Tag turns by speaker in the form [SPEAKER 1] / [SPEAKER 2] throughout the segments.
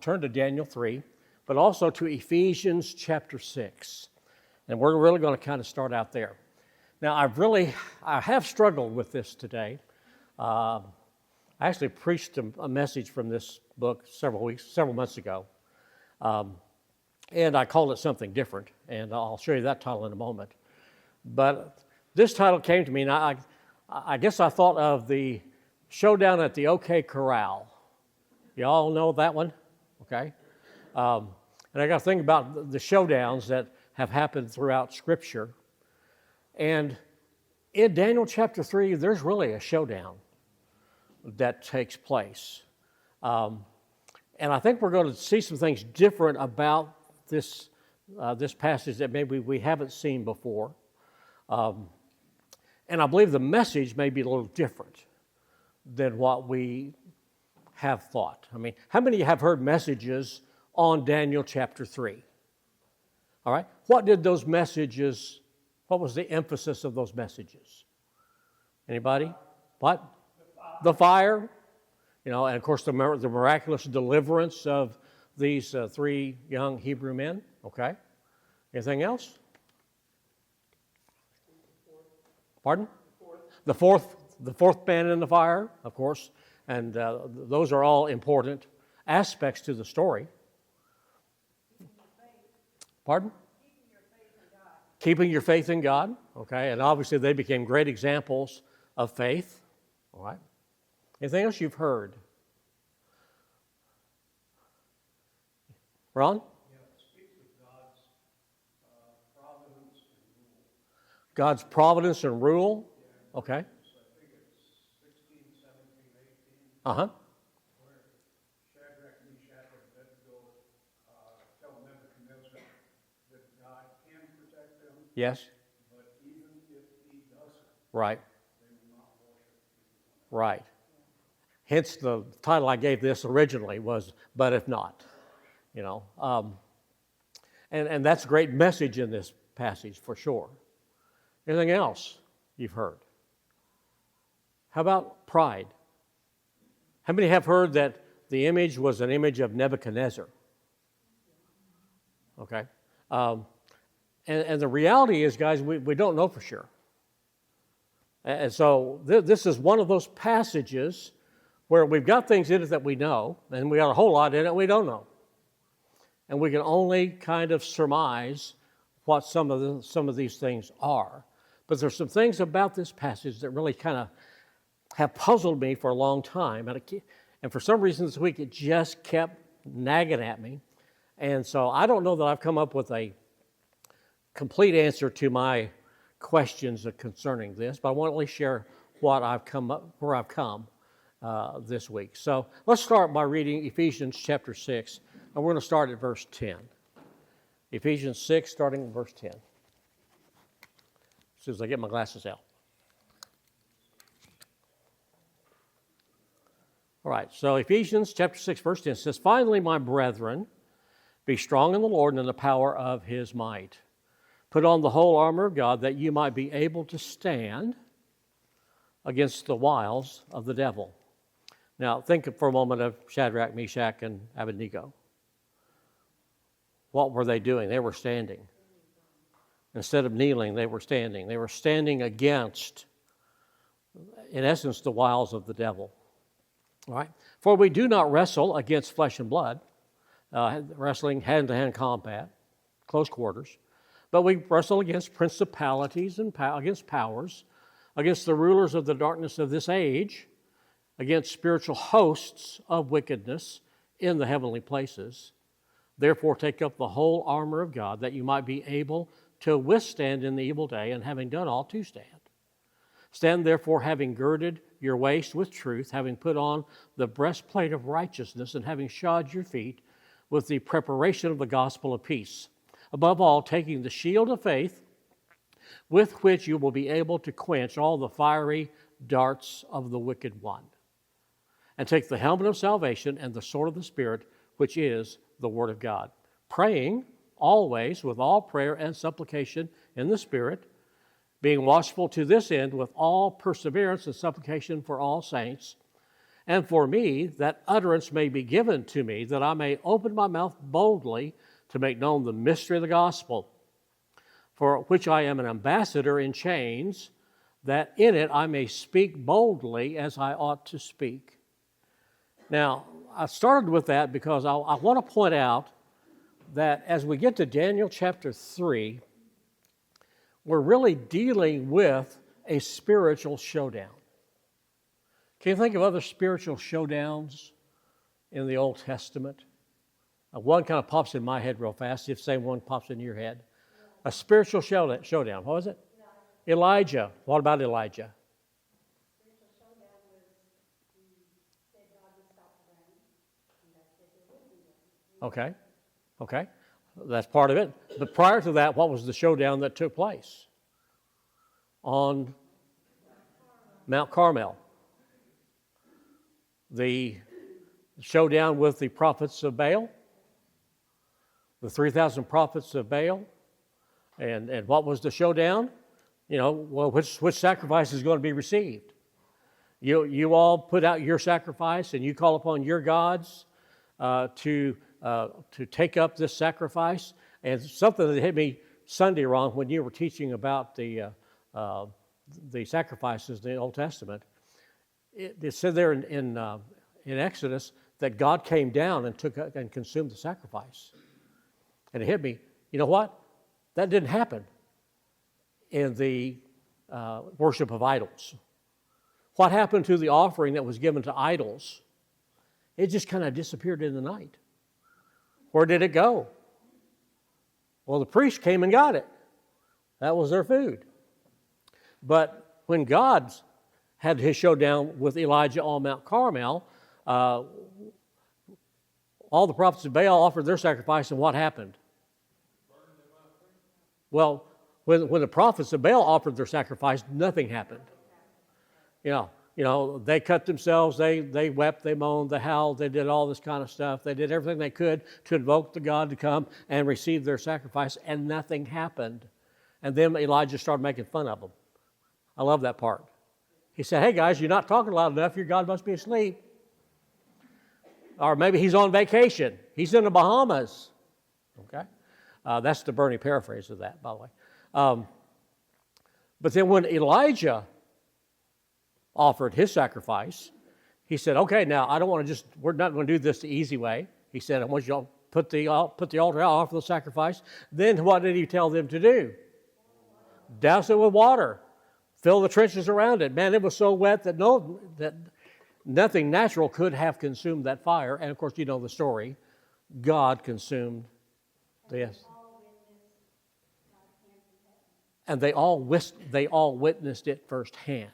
[SPEAKER 1] turn to Daniel 3, but also to Ephesians chapter 6. And we're really going to kind of start out there. Now, I have struggled with this today. I actually preached a message from this book several months ago. And I called it something different, and I'll show you that title in a moment. But this title came to me, and I guess I thought of the showdown at the OK Corral. You all know that one? Okay. And I got to think about the showdowns that have happened throughout Scripture. And in Daniel chapter 3, there's really a showdown that takes place. And I think we're going to see some things different about this passage that maybe we haven't seen before. And I believe the message may be a little different than what we have thought. I mean, how many have heard messages on Daniel chapter 3? All right. What was the emphasis of those messages? Anybody? What? The fire. And of course the miraculous deliverance of these 3 young Hebrew men. Okay. Anything else? Pardon? The fourth man in the fire, of course. And those are all important aspects to the story. Pardon? Keeping your faith in God. Okay, and obviously they became great examples of faith. All right. Anything else you've heard? Ron?
[SPEAKER 2] Yeah, it speaks of God's providence and rule.
[SPEAKER 1] God's providence and rule?
[SPEAKER 2] Yeah,
[SPEAKER 1] okay.
[SPEAKER 2] I think it's 16, 17, 18.
[SPEAKER 1] Uh-huh.
[SPEAKER 2] Where Shadrach, Meshach, and Abednego tell Nebuchadnezzar that God can protect them.
[SPEAKER 1] Yes.
[SPEAKER 2] But even if he doesn't,
[SPEAKER 1] right.
[SPEAKER 2] they will not worship him.
[SPEAKER 1] Right. Hence the title I gave this originally was, But If Not. And that's a great message in this passage for sure. Anything else you've heard? How about pride? How many have heard that the image was an image of Nebuchadnezzar? Okay. And the reality is, guys, we don't know for sure. And so this is one of those passages where we've got things in it that we know, and we got a whole lot in it we don't know. And we can only kind of surmise what some of these things are. But there's some things about this passage that really kind of have puzzled me for a long time. And for some reason this week it just kept nagging at me. And so I don't know that I've come up with a complete answer to my questions concerning this, but I want to at least share where I've come this week. So let's start by reading Ephesians chapter 6. And we're going to start at verse 10. Ephesians 6, starting at verse 10. As soon as I get my glasses out. All right, so Ephesians chapter 6, verse 10 says, Finally, my brethren, be strong in the Lord and in the power of his might. Put on the whole armor of God, that you might be able to stand against the wiles of the devil. Now, think for a moment of Shadrach, Meshach, and Abednego. What were they doing? They were standing. Instead of kneeling, they were standing. They were standing against, in essence, the wiles of the devil. All right? For we do not wrestle against flesh and blood, wrestling hand-to-hand combat, close quarters, but we wrestle against principalities and against powers, against the rulers of the darkness of this age, against spiritual hosts of wickedness in the heavenly places. Therefore, take up the whole armor of God, that you might be able to withstand in the evil day, and having done all, to stand. Stand therefore, having girded your waist with truth, having put on the breastplate of righteousness, and having shod your feet with the preparation of the gospel of peace. Above all, taking the shield of faith, with which you will be able to quench all the fiery darts of the wicked one. And take the helmet of salvation and the sword of the Spirit, which is the Word of God, praying always with all prayer and supplication in the Spirit, being watchful to this end with all perseverance and supplication for all saints, And for me, that utterance may be given to me, that I may open my mouth boldly to make known the mystery of the gospel, for which I am an ambassador in chains, that in it I may speak boldly as I ought to speak. Now, I started with that because I want to point out that as we get to Daniel chapter 3, we're really dealing with a spiritual showdown. Can you think of other spiritual showdowns in the Old Testament? One kind of pops in my head real fast, if the same one pops in your head. A spiritual showdown. What was it? Elijah. What about Elijah?
[SPEAKER 3] Spiritual showdown was he said God would stop the rain, and God said there would be rain.
[SPEAKER 1] Okay. That's part of it. But prior to that, what was the showdown that took place? On Mount Carmel. The showdown with the prophets of Baal, the 3,000 prophets of Baal, and what was the showdown? Which sacrifice is going to be received? You all put out your sacrifice, and you call upon your gods to take up this sacrifice. And something that hit me Sunday, Ron, when you were teaching about the sacrifices in the Old Testament, it said there in Exodus that God came down and took and consumed the sacrifice. And it hit me. You know what? That didn't happen in the worship of idols. What happened to the offering that was given to idols? It just kind of disappeared in the night. Where did it go? Well, the priest came and got it. That was their food. But when God had his showdown with Elijah on Mount Carmel, all the prophets of Baal offered their sacrifice, and what happened? Well, when the prophets of Baal offered their sacrifice, nothing happened. They cut themselves, they wept, they moaned, they howled, they did all this kind of stuff. They did everything they could to invoke the God to come and receive their sacrifice, and nothing happened. And then Elijah started making fun of them. I love that part. He said, "Hey guys, you're not talking loud enough. Your God must be asleep." Or maybe he's on vacation. He's in the Bahamas. Okay? That's the Burney paraphrase of that, by the way. But then when Elijah offered his sacrifice, he said, "Okay, now I don't want to we're not going to do this the easy way." He said, "I want you to put the altar out, offer the sacrifice." Then what did he tell them to do? Douse it with water. Fill the trenches around it. Man, it was so wet that nothing natural could have consumed that fire. And of course, you know the story. God consumed this. And they all witnessed it firsthand.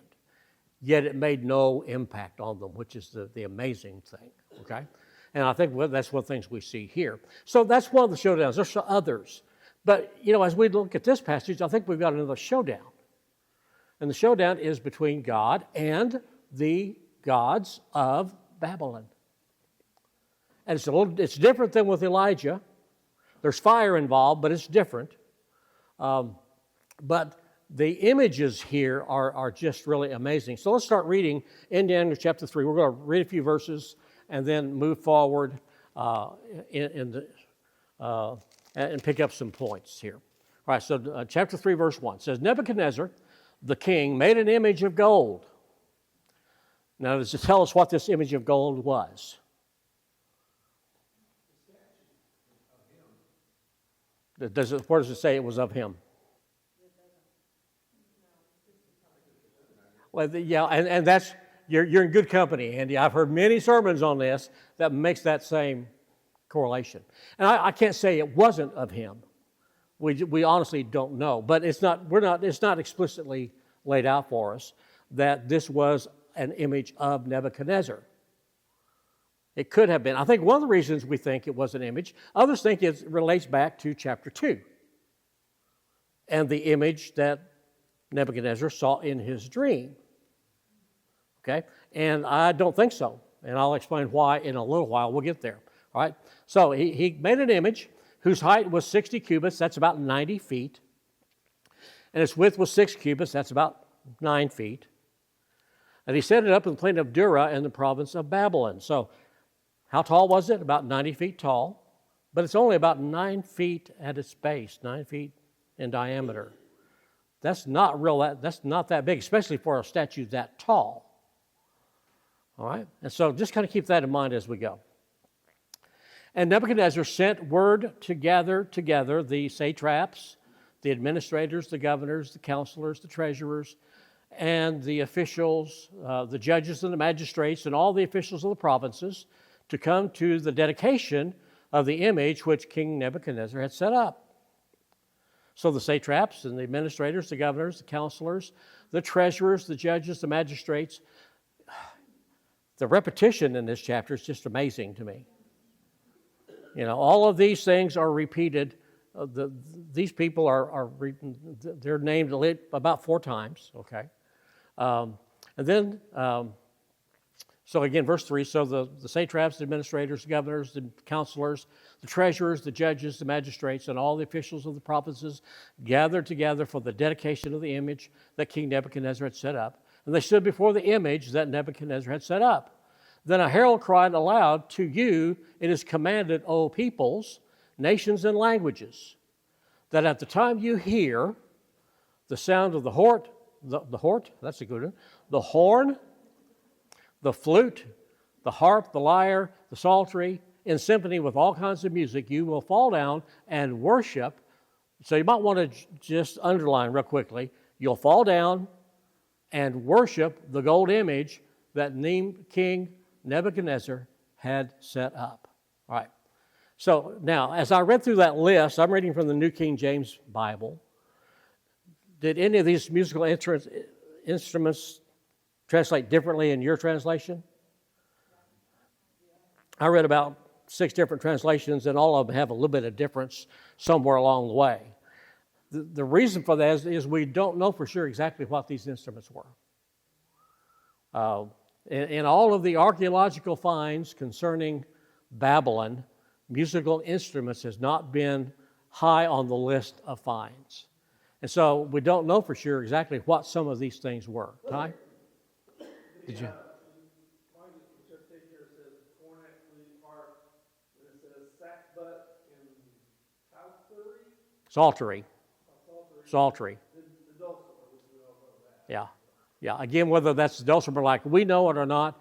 [SPEAKER 1] Yet it made no impact on them, which is the amazing thing. Okay? And I think that's one of the things we see here. So that's one of the showdowns. There's others. But, as we look at this passage, I think we've got another showdown. And the showdown is between God and the gods of Babylon. And it's different than with Elijah. There's fire involved, but it's different. But the images here are just really amazing. So let's start reading in Daniel chapter 3. We're going to read a few verses and then move forward and pick up some points here. All right, so chapter 3, verse 1 says, Nebuchadnezzar, the king, made an image of gold. Now, does it tell us what this image of gold was? Where does it say it was of him? Well, yeah, and that's you're in good company, Andy. I've heard many sermons on this that makes that same correlation. And I can't say it wasn't of him. We honestly don't know, but it's not explicitly laid out for us that this was an image of Nebuchadnezzar. It could have been. I think one of the reasons we think it was an image, others think it relates back to chapter 2 and the image that Nebuchadnezzar saw in his dream. Okay? And I don't think so. And I'll explain why in a little while. We'll get there. All right? So he made an image whose height was 60 cubits. That's about 90 feet. And its width was 6 cubits. That's about 9 feet. And he set it up in the plain of Dura in the province of Babylon. So how tall was it? About 90 feet tall. But it's only about 9 feet at its base, 9 feet in diameter. That's not that big, especially for a statue that tall. All right? And so just kind of keep that in mind as we go. And Nebuchadnezzar sent word to gather together the satraps, the administrators, the governors, the counselors, the treasurers, and the officials, the judges and the magistrates, and all the officials of the provinces to come to the dedication of the image which King Nebuchadnezzar had set up. So the satraps and the administrators, the governors, the counselors, the treasurers, the judges, the magistrates. The repetition in this chapter is just amazing to me. You know, all of these things are repeated. These people they're named about 4 times, okay? And then, so again, verse 3, so the satraps, the administrators, the governors, the counselors, the treasurers, the judges, the magistrates, and all the officials of the provinces gathered together for the dedication of the image that King Nebuchadnezzar had set up. And they stood before the image that Nebuchadnezzar had set up. Then a herald cried aloud, "To you it is commanded, O peoples, nations, and languages, that at the time you hear the sound of the horn, that's a good one, the horn, the flute, the harp, the lyre, the psaltery, in symphony with all kinds of music, you will fall down and worship." So you might want to just underline real quickly, you'll fall down and worship the gold image that King Nebuchadnezzar had set up. All right. So now, as I read through that list, I'm reading from the New King James Bible. Did any of these musical instruments translate differently in your translation? I read about 6 different translations, and all of them have a little bit of difference somewhere along the way. The reason for that is we don't know for sure exactly what these instruments were. In all of the archaeological finds concerning Babylon, musical instruments has not been high on the list of finds. And so we don't know for sure exactly what some of these things were. Ty? Did you?
[SPEAKER 4] Mine just take here says cornet, flute, harp, and it says sackbut and psaltery.
[SPEAKER 1] Psaltery.
[SPEAKER 4] The dulcimer, which we all know that.
[SPEAKER 1] Yeah. Yeah. Again, whether that's the dulcimer like we know it or not,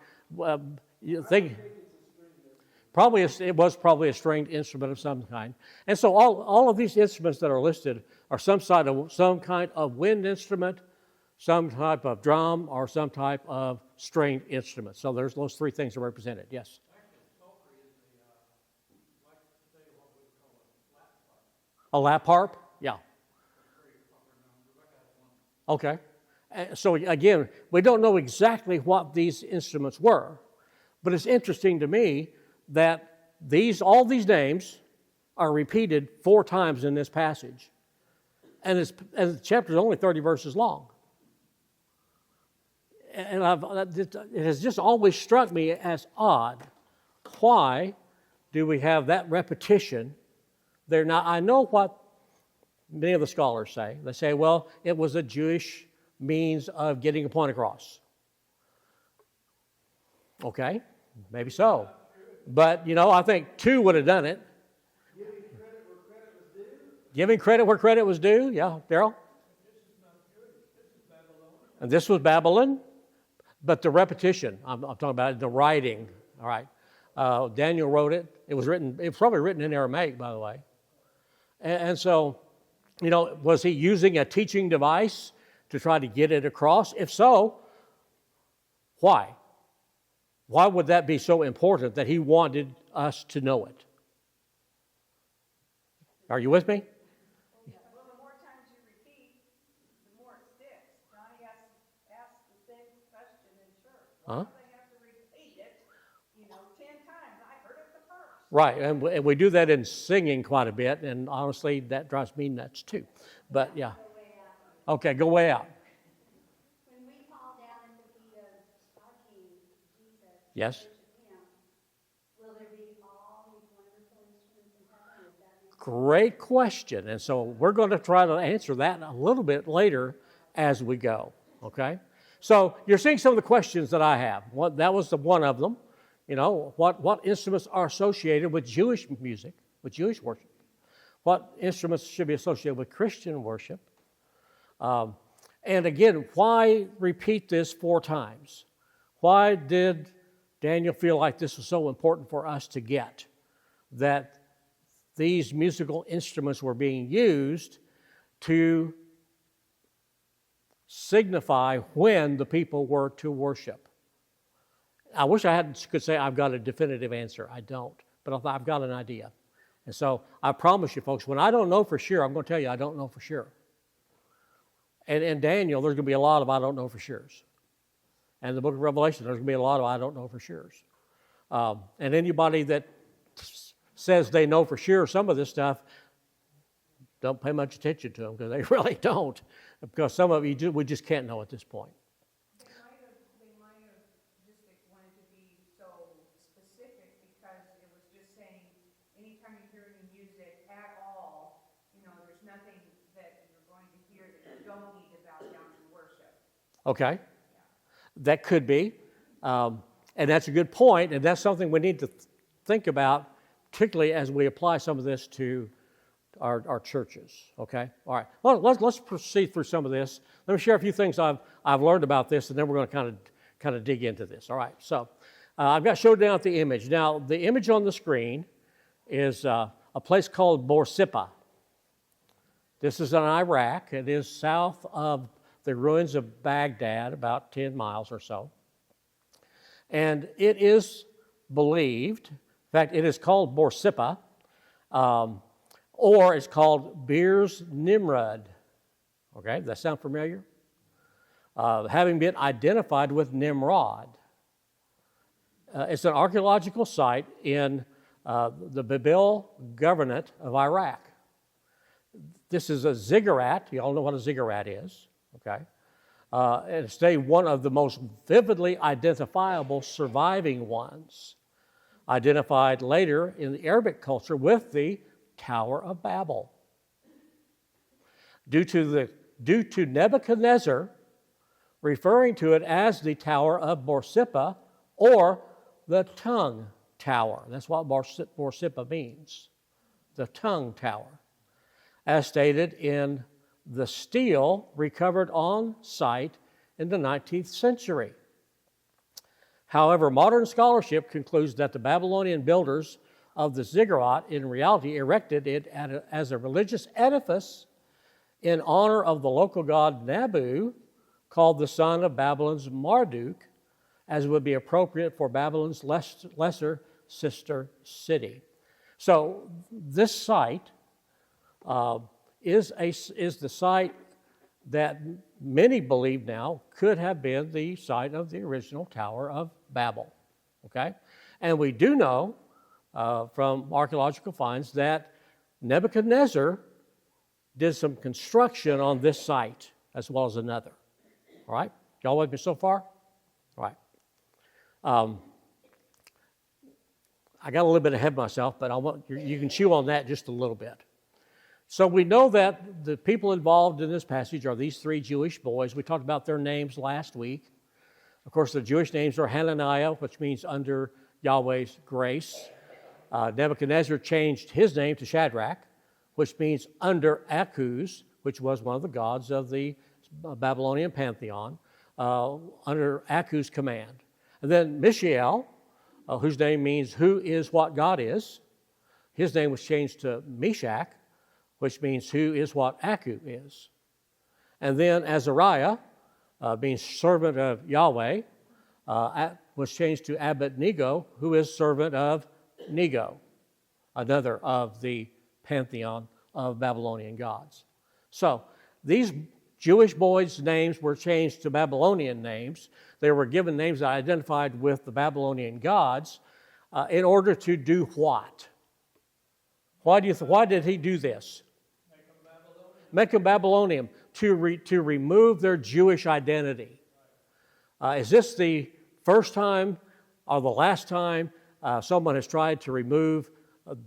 [SPEAKER 1] you think it was probably a stringed instrument of some kind. And so all of these instruments that are listed are some kind of wind instrument, some type of drum, or some type of stringed instrument. So there's those 3 things are represented. Yes?
[SPEAKER 2] Actually, psaltery is like today what we would call a lap harp.
[SPEAKER 1] A lap harp? Yeah. Okay. So again, we don't know exactly what these instruments were, but it's interesting to me that all these names are repeated 4 times in this passage. And the chapter is only 30 verses long. And it has just always struck me as odd. Why do we have that repetition there? Now, I know what many of the scholars say. They say, well, it was a Jewish means of getting a point across. Okay, maybe so. But, I think 2 would have done it. Giving credit where credit was due. Yeah, Daryl? And this was Babylon. But the repetition, I'm talking about the writing, all right. Daniel wrote it. It was probably written in Aramaic, by the way. And so, was he using a teaching device to try to get it across? If so, why? Why would that be so important that he wanted us to know it? Are you with me?
[SPEAKER 3] Well, the more times you repeat, the more it sticks. Johnny asked the same question in church. Why do they have to repeat it, 10 times? I heard it the first.
[SPEAKER 1] Right, and we do that in singing quite a bit, and honestly, that drives me nuts too. But yeah. Okay, go way out.
[SPEAKER 3] When we fall down at the feet of our King, Jesus,
[SPEAKER 1] Yes.
[SPEAKER 3] worship Him, will there be all these wonderful instruments in heaven? Is that
[SPEAKER 1] Great question. And so we're going to try to answer that a little bit later as we go, okay? So you're seeing some of the questions that I have. That was one of them. You know, what instruments are associated with Jewish music, with Jewish worship? What instruments should be associated with Christian worship? And again, why repeat this 4 times? Why did Daniel feel like this was so important for us to get? That these musical instruments were being used to signify when the people were to worship. I wish I could say I've got a definitive answer. I don't, but I've got an idea. And so I promise you, folks, when I don't know for sure, I'm going to tell you I don't know for sure. And in Daniel, there's going to be a lot of I don't know for sure's. And the book of Revelation, there's going to be a lot of I don't know for sure's. And anybody that says they know for sure some of this stuff, don't pay much attention to them because they really don't. Because some of you, we just can't know at this point.
[SPEAKER 3] They might have just wanted to be so specific because it was just saying anytime you hear any music at all, you know, there's nothing that you're going to hear that you don't need to bow down and worship.
[SPEAKER 1] Okay. That could be. And that's a good point, and that's something we need to think about, particularly as we apply some of this to our churches. Okay? All right. Well, let's proceed through some of this. Let me share a few things I've learned about this, and then we're going to kind of dig into this. All right. So I've got showed down the image. Now, the image on the screen is a place called Borsippa. This is in Iraq. It is south of the ruins of Baghdad, about 10 miles or so. And it is believed, in fact, it is called Borsippa, or it's called Beers Nimrod. Okay, does that sound familiar? Having been identified with Nimrod. It's an archaeological site in the Babil Governorate of Iraq. This is a ziggurat. You all know what a ziggurat is. Okay, and it's today one of the most vividly identifiable surviving ones, identified later in the Arabic culture with the Tower of Babel. Due to Nebuchadnezzar referring to it as the Tower of Borsippa or the Tongue Tower. That's what Borsippa means, the Tongue Tower, as stated in the stele recovered on site in the 19th century. However, modern scholarship concludes that the Babylonian builders of the ziggurat in reality erected it as a religious edifice in honor of the local god Nabu, called the son of Babylon's Marduk, as would be appropriate for Babylon's lesser sister city. So this site is the site that many believe now could have been the site of the original Tower of Babel. Okay? And we do know from archaeological finds that Nebuchadnezzar did some construction on this site as well as another. All right? Y'all with me so far? All right. I got a little bit ahead of myself, but you can chew on that just a little bit. So we know that the people involved in this passage are these 3 Jewish boys. We talked about their names last week. Of course, the Jewish names are Hananiah, which means under Yahweh's grace. Nebuchadnezzar changed his name to Shadrach, which means under Akuz, which was one of the gods of the Babylonian pantheon, under Akuz's command. And then Mishael, whose name means who is what God is, his name was changed to Meshach, which means who is what Aku is. And then Azariah, being servant of Yahweh, was changed to Abednego, who is servant of Nego, another of the pantheon of Babylonian gods. So these Jewish boys' names were changed to Babylonian names. They were given names that identified with the Babylonian gods in order to do what? Why did he do this? Make them Babylonian, to remove their Jewish identity. Is this the first time or the last time someone has tried to remove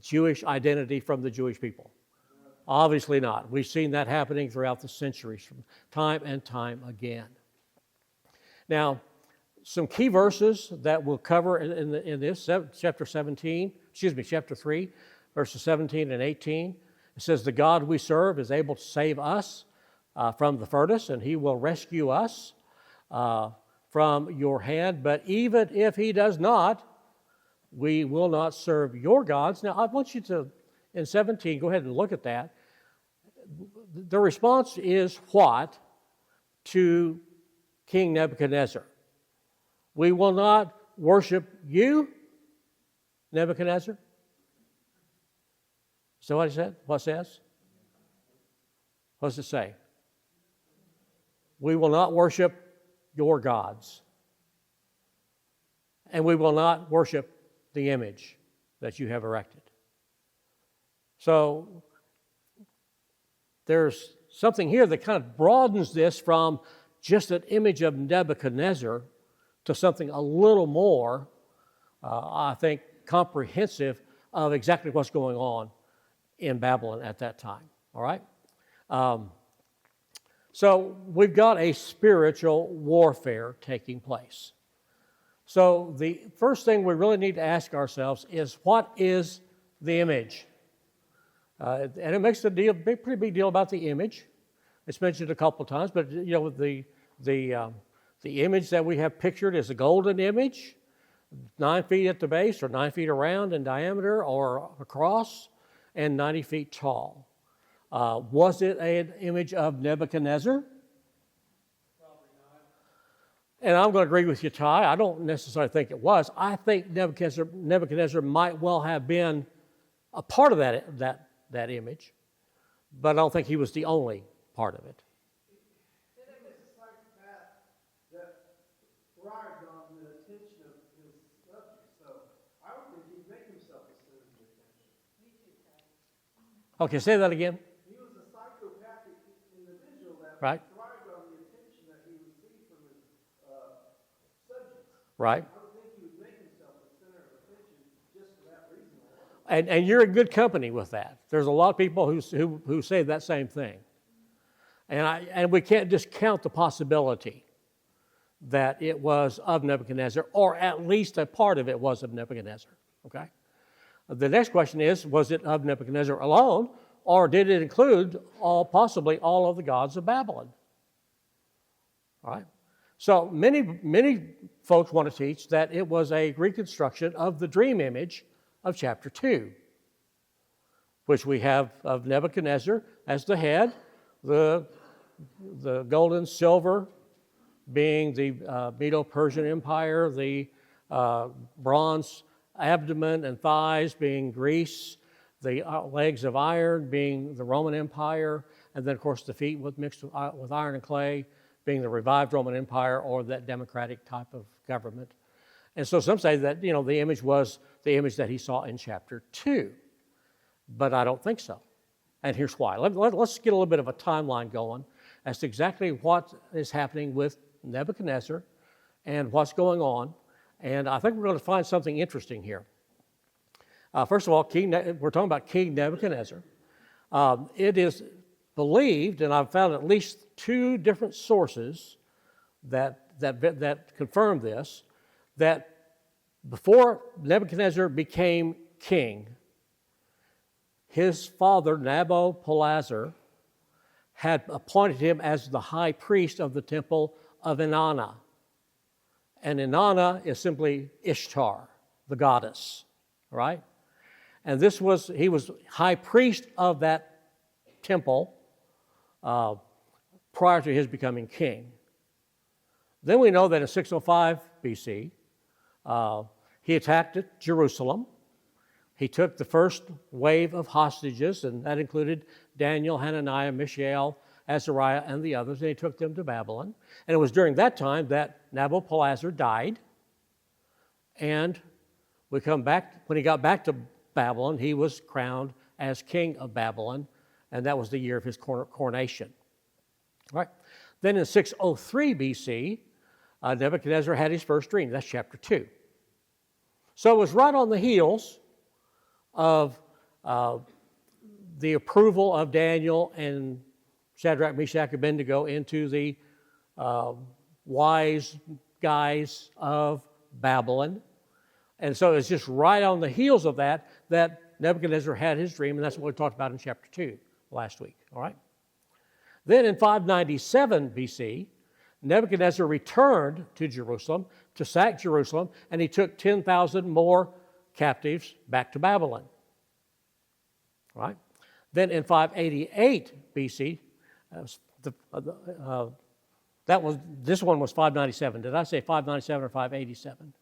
[SPEAKER 1] Jewish identity from the Jewish people? Obviously not. We've seen that happening throughout the centuries, from time and time again. Now, some key verses that we'll cover in this, chapter 3, verses 17 and 18. It says, the God we serve is able to save us from the furnace, and he will rescue us from your hand. But even if he does not, we will not serve your gods. Now, I want you to, in 17, go ahead and look at that. The response is what to King Nebuchadnezzar? We will not worship you, Nebuchadnezzar. So what he said? What it says? What does it say? We will not worship your gods. And we will not worship the image that you have erected. So there's something here that kind of broadens this from just an image of Nebuchadnezzar to something a little more, I think, comprehensive of exactly what's going on in Babylon at that time. All right? So we've got a spiritual warfare taking place. So the first thing we really need to ask ourselves is, what is the image? And it makes a pretty big deal about the image. It's mentioned a couple of times, but the image that we have pictured is a golden image, 9 feet at the base, or 9 feet around in diameter or across, and 90 feet tall. Was it an image of Nebuchadnezzar?
[SPEAKER 4] Probably not.
[SPEAKER 1] And I'm going to agree with you, Ty. I don't necessarily think it was. I think Nebuchadnezzar might well have been a part of that image, but I don't think he was the only part of it.
[SPEAKER 4] And it was just like that thrived on the attention of his subjects. So I would think he'd make himself a center of the attention.
[SPEAKER 1] Okay, say that again.
[SPEAKER 4] He was a psychopathic individual that
[SPEAKER 1] Right.
[SPEAKER 4] thrived on the attention that he received from his subjects.
[SPEAKER 1] Right.
[SPEAKER 4] I would think he would make himself a center of attention just for that reason alone.
[SPEAKER 1] And you're in good company with that. There's a lot of people who say that same thing. And we can't discount the possibility that it was of Nebuchadnezzar, or at least a part of it was of Nebuchadnezzar. Okay? The next question is, was it of Nebuchadnezzar alone, or did it include possibly all of the gods of Babylon? All right? So many folks want to teach that it was a reconstruction of the dream image of chapter 2, which we have of Nebuchadnezzar as the head, the gold and silver being the Medo-Persian Empire, the bronze abdomen and thighs being Greece, the legs of iron being the Roman Empire, and then, of course, the feet mixed with iron and clay being the revived Roman Empire, or that democratic type of government. And so some say that, the image was the image that he saw in chapter 2. But I don't think so. And here's why. Let's get a little bit of a timeline going as to exactly what is happening with Nebuchadnezzar and what's going on. And I think we're going to find something interesting here. First of all, we're talking about King Nebuchadnezzar. It is believed, and I've found at least 2 different sources that confirm this, that before Nebuchadnezzar became king, his father, Nabopolassar, had appointed him as the high priest of the temple of Inanna. And Inanna is simply Ishtar, the goddess, right? And he was high priest of that temple prior to his becoming king. Then we know that in 605 BC, he attacked Jerusalem. He took the first wave of hostages, and that included Daniel, Hananiah, Mishael, Azariah, and the others, and he took them to Babylon. And it was during that time that Nabopolassar died. And when he got back to Babylon, he was crowned as king of Babylon, and that was the year of his coronation. All right. Then in 603 BC, Nebuchadnezzar had his first dream. That's chapter 2. So it was right on the heels of the approval of Daniel and Shadrach, Meshach, and Abednego into the wise guys of Babylon. And so it's just right on the heels of that Nebuchadnezzar had his dream, and that's what we talked about in chapter 2 last week, all right? Then in 597 BC, Nebuchadnezzar returned to Jerusalem to sack Jerusalem, and he took 10,000 more captives back to Babylon, right? Then in 588 BC, this one was 597. Did I say 597 or 587?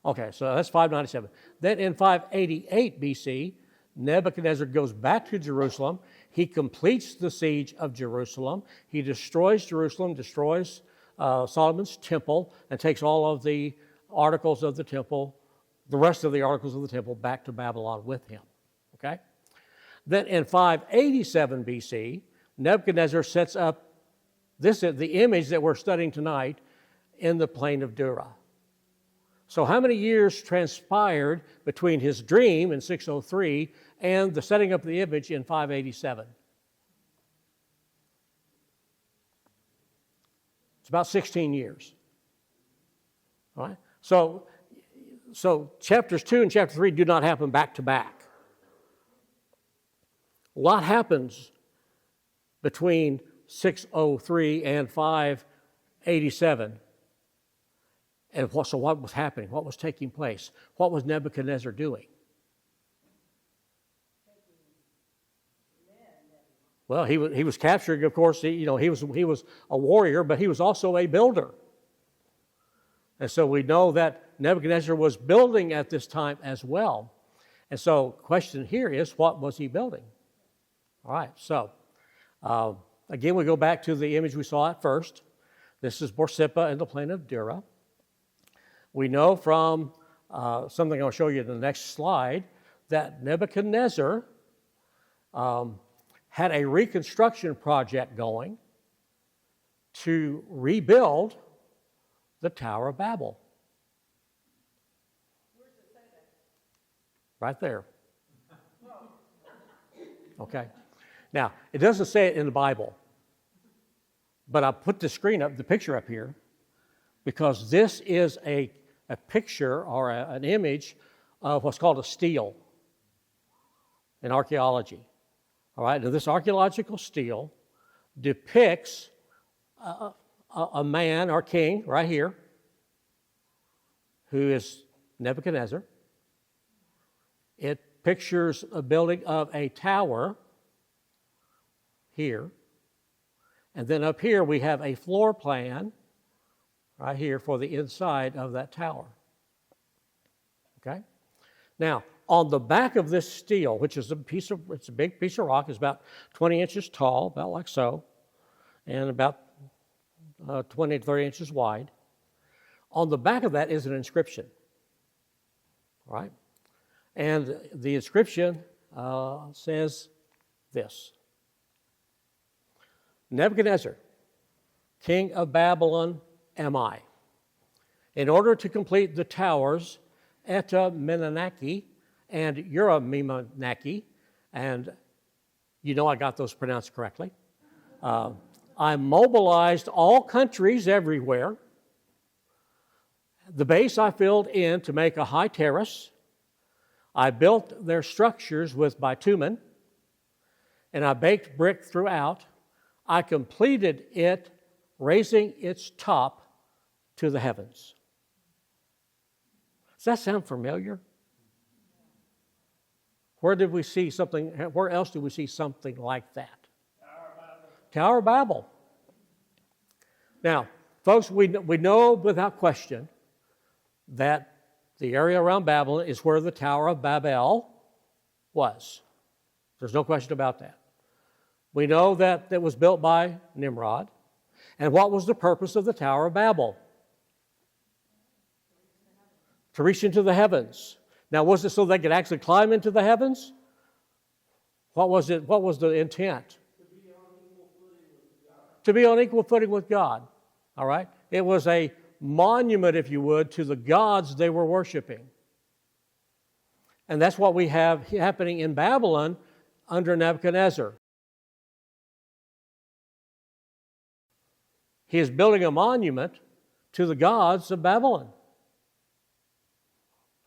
[SPEAKER 1] Okay, so that's 597. Then in 588 BC, Nebuchadnezzar goes back to Jerusalem. He completes the siege of Jerusalem. He destroys Jerusalem, destroys Solomon's temple, and takes all of the articles of the temple, the rest of the articles of the temple, back to Babylon with him. Okay? Then in 587 BC, Nebuchadnezzar sets up the image that we're studying tonight in the plain of Dura. So how many years transpired between his dream in 603 and the setting up of the image in 587? It's about 16 years. All right? So chapters 2 and chapter 3 do not happen back to back. A lot happens between 603 and 587. And so what was happening? What was taking place? What was Nebuchadnezzar doing? Well, he was capturing, of course. He was a warrior, but he was also a builder. And so we know that Nebuchadnezzar was building at this time as well. And so the question here is, what was he building? All right, so again, we go back to the image we saw at first. This is Borsippa in the plain of Dura. We know from something I'll show you in the next slide that Nebuchadnezzar had a reconstruction project going to rebuild the Tower of Babel.
[SPEAKER 3] Where does it say that?
[SPEAKER 1] Right there. Okay. Now, it doesn't say it in the Bible, but I put the picture up here, because this is a picture or an image of what's called a stele in archaeology. All right, now this archaeological stele depicts a man or king right here who is Nebuchadnezzar. It pictures a building of a tower here. And then up here we have a floor plan right here for the inside of that tower. Okay? Now, on the back of this stele, which is it's a big piece of rock, it's about 20 inches tall, about like so, and about 20 to 30 inches wide. On the back of that is an inscription. Right? And the inscription says this: Nebuchadnezzar, king of Babylon, am I. In order to complete the towers Eta Menanaki and Uramimanaki, and you know I got those pronounced correctly, I mobilized all countries everywhere. The base I filled in to make a high terrace. I built their structures with bitumen, and I baked brick throughout. I completed it, raising its top to the heavens. Does that sound familiar? Where else do we see something like that? Tower of Babel. Now, folks, we know without question that the area around Babylon is where the Tower of Babel was. There's no question about that. We know that it was built by Nimrod. And what was the purpose of the Tower of Babel? To reach into the heavens. Now, was it so they could actually climb into the heavens? What was it? What was the intent? To be on equal footing with God. All right? It was a monument, if you would, to the gods they were worshiping. And that's what we have happening in Babylon under Nebuchadnezzar. He is building a monument to the gods of Babylon.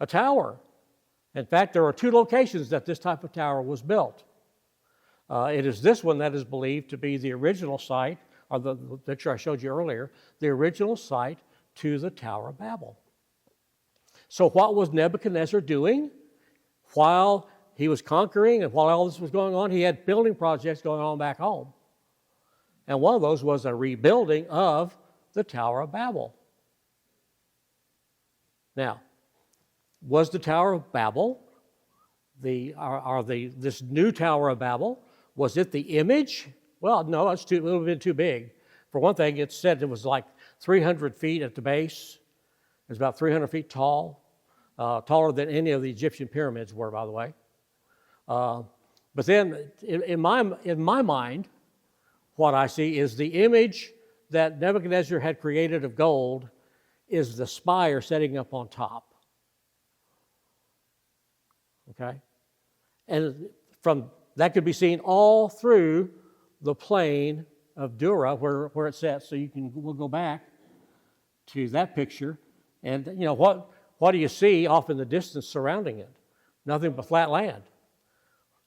[SPEAKER 1] A tower. In fact, there are two locations that this type of tower was built. It is this one that is believed to be the original site, or the picture I showed you earlier, the original site to the Tower of Babel. So what was Nebuchadnezzar doing while he was conquering and while all this was going on? He had building projects going on back home. And one of those was a rebuilding of the Tower of Babel. Now, was the Tower of Babel, this new Tower of Babel, was it the image? Well, no, it's a little bit too big. For one thing, it said it was like 300 feet at the base. It was about 300 feet tall, taller than any of the Egyptian pyramids were, by the way. But then, in my mind, what I see is the image that Nebuchadnezzar had created of gold is the spire setting up on top. Okay? And from that could be seen all through the plain of Dura where it sets. So we'll go back to that picture. And what do you see off in the distance surrounding it? Nothing but flat land.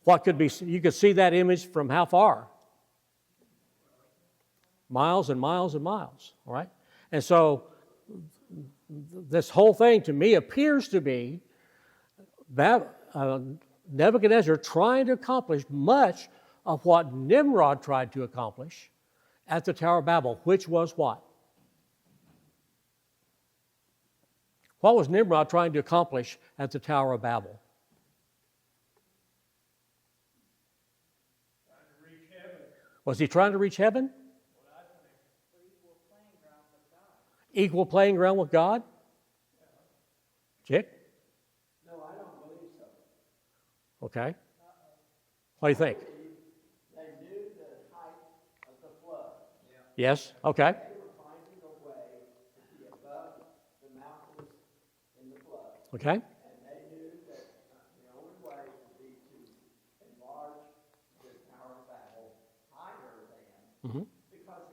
[SPEAKER 1] What could be, you could see that image from how far? Miles and miles and miles, all right? And so this whole thing to me appears to be Nebuchadnezzar trying to accomplish much of what Nimrod tried to accomplish at the Tower of Babel, which was what? What was Nimrod trying to accomplish at the Tower of Babel?
[SPEAKER 2] Trying to reach heaven.
[SPEAKER 1] Was he trying to reach heaven? Equal playing ground with God? Chick?
[SPEAKER 4] No, I don't believe so.
[SPEAKER 1] Okay. What do you think?
[SPEAKER 4] They knew the height of the flood.
[SPEAKER 1] Yes? Okay.
[SPEAKER 4] They were finding a way to be above the mountains in the flood.
[SPEAKER 1] Okay.
[SPEAKER 4] And they knew that the only way would be to enlarge the Tower of Babel higher than,
[SPEAKER 1] Mm-hmm.
[SPEAKER 4] because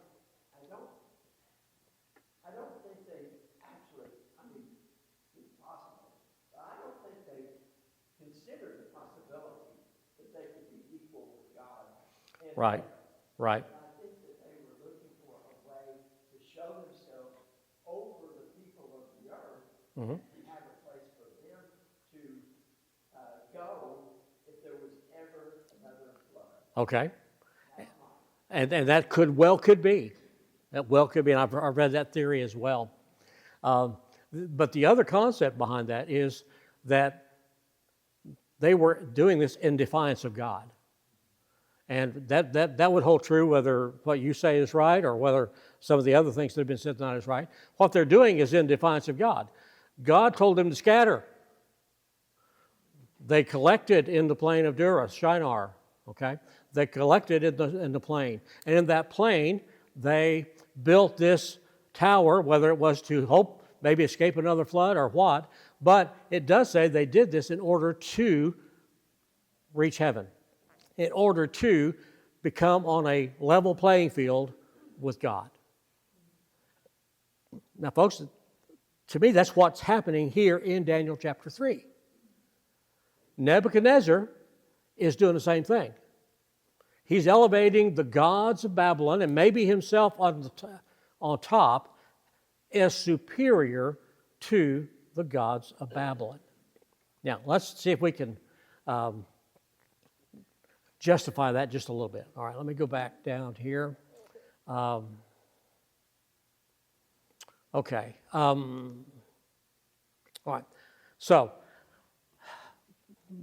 [SPEAKER 4] I don't think they actually, it's possible, but I don't think they considered the possibility that they could be equal with God. And
[SPEAKER 1] Right. Right.
[SPEAKER 4] I think that they were looking for a way to show themselves over the people of the earth,
[SPEAKER 1] Mm-hmm.
[SPEAKER 4] and have a place for them to go if there was ever another flood.
[SPEAKER 1] Okay.
[SPEAKER 4] That's mine.
[SPEAKER 1] And that could be. That well could be, and I've read that theory as well. But the other concept behind that is that they were doing this in defiance of God. And that would hold true whether what you say is right or whether some of the other things that have been said tonight is right. What they're doing is in defiance of God. God told them to scatter. They collected in the plain of Dura, Shinar, okay? They collected in the plain. And in that plain, they built this tower, whether it was to hope maybe escape another flood or what, but it does say they did this in order to reach heaven, in order to become on a level playing field with God. Now, folks, to me, that's what's happening here in Daniel chapter 3. Nebuchadnezzar is doing the same thing. He's elevating the gods of Babylon and maybe himself on top as superior to the gods of Babylon. Now, let's see if we can justify that just a little bit. All right, let me go back down here. Okay. All right. So,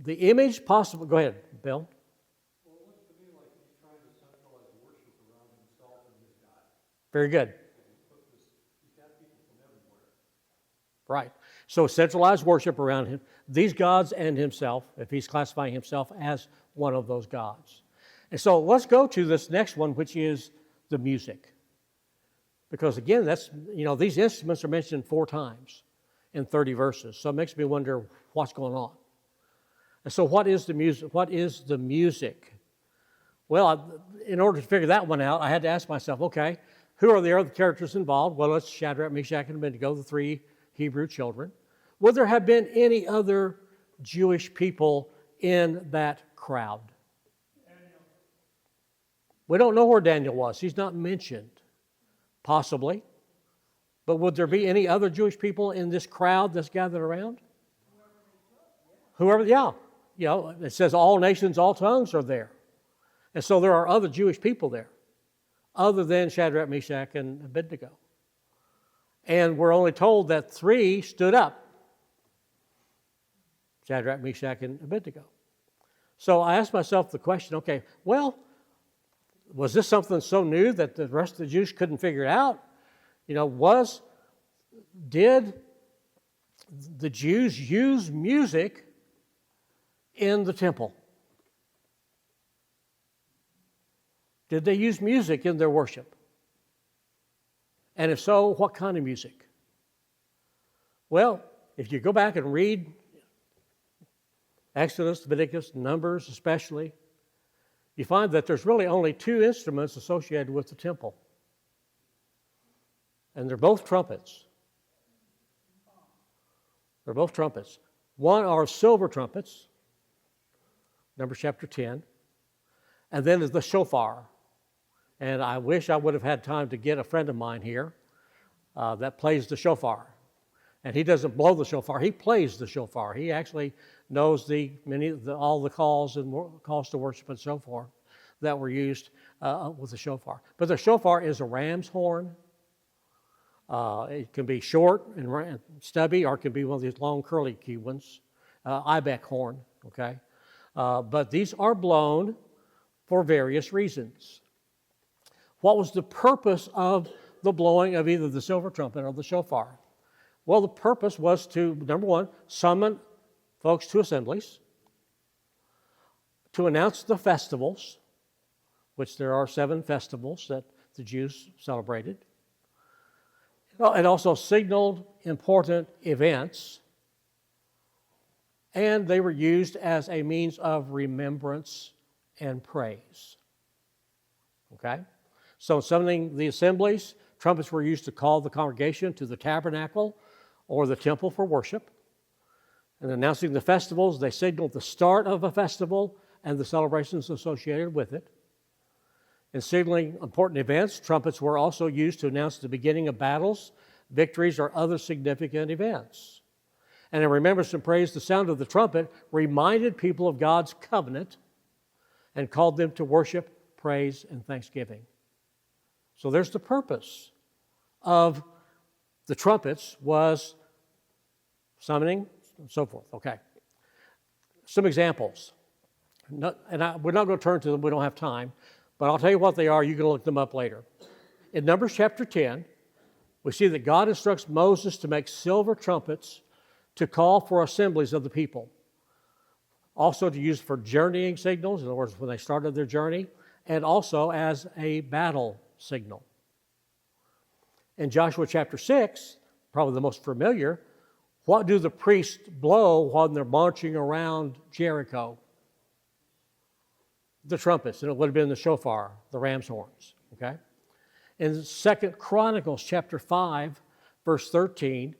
[SPEAKER 1] the image possible. Go ahead, Bill.
[SPEAKER 2] Well, it looks to me like he's trying to centralize worship around himself and his God.
[SPEAKER 1] Very good.
[SPEAKER 2] He's got people from everywhere.
[SPEAKER 1] Right. So centralized worship around him, these gods and himself, if he's classifying himself as one of those gods. And so let's go to this next one, which is the music. Because again, these instruments are mentioned 4 times in 30 verses. So it makes me wonder what's going on. And so what is the music? What is the music? Well, in order to figure that one out, I had to ask myself, okay, Who are the other characters involved? Well, it's Shadrach, Meshach, and Abednego, the three Hebrew children. Would there have been any other Jewish people in that crowd? We don't know where Daniel was. He's not mentioned. Possibly. But would there be any other Jewish people in this crowd that's gathered around? Whoever, yeah. You know, it says all nations, all tongues are there. And so there are other Jewish people there, other than Shadrach, Meshach, and Abednego. And we're only told that 3 stood up. Shadrach, Meshach, and Abednego. So I asked myself the question, okay, well, was this something so new that the rest of the Jews couldn't figure it out? You know, did the Jews use music in the temple? Did they use music in their worship? And if so, what kind of music? Well, if you go back and read Exodus, Leviticus, Numbers especially, you find that there's really only 2 instruments associated with the temple. And they're both trumpets. They're both trumpets. One are silver trumpets, Numbers chapter 10, and then is the shofar. And I wish I would have had time to get a friend of mine here that plays the shofar. And he doesn't blow the shofar, he plays the shofar. He actually knows all the calls and calls to worship and so forth that were used with the shofar. But the shofar is a ram's horn. It can be short and stubby, or it can be one of these long curly key ones, ibex horn, okay? But these are blown for various reasons. What was the purpose of the blowing of either the silver trumpet or the shofar? Well, the purpose was to, number one, summon folks to assemblies, to announce the festivals, which there are 7 festivals that the Jews celebrated. It also signaled important events, and they were used as a means of remembrance and praise. Okay? So summoning the assemblies, trumpets were used to call the congregation to the tabernacle or the temple for worship. And announcing the festivals, they signaled the start of a festival and the celebrations associated with it. In signaling important events, trumpets were also used to announce the beginning of battles, victories, or other significant events. And in remembrance and praise, the sound of the trumpet reminded people of God's covenant and called them to worship, praise, and thanksgiving. So there's the purpose of the trumpets, was summoning and so forth. Okay. Some examples. We're not going to turn to them, we don't have time, but I'll tell you what they are. You can look them up later. In Numbers chapter 10, we see that God instructs Moses to make silver trumpets to call for assemblies of the people. Also to use for journeying signals, in other words, when they started their journey, and also as a battle signal. In Joshua chapter 6, probably the most familiar, what do the priests blow when they're marching around Jericho? The trumpets, and it would have been the shofar, the ram's horns, okay? In 2 Chronicles chapter 5, verse 13,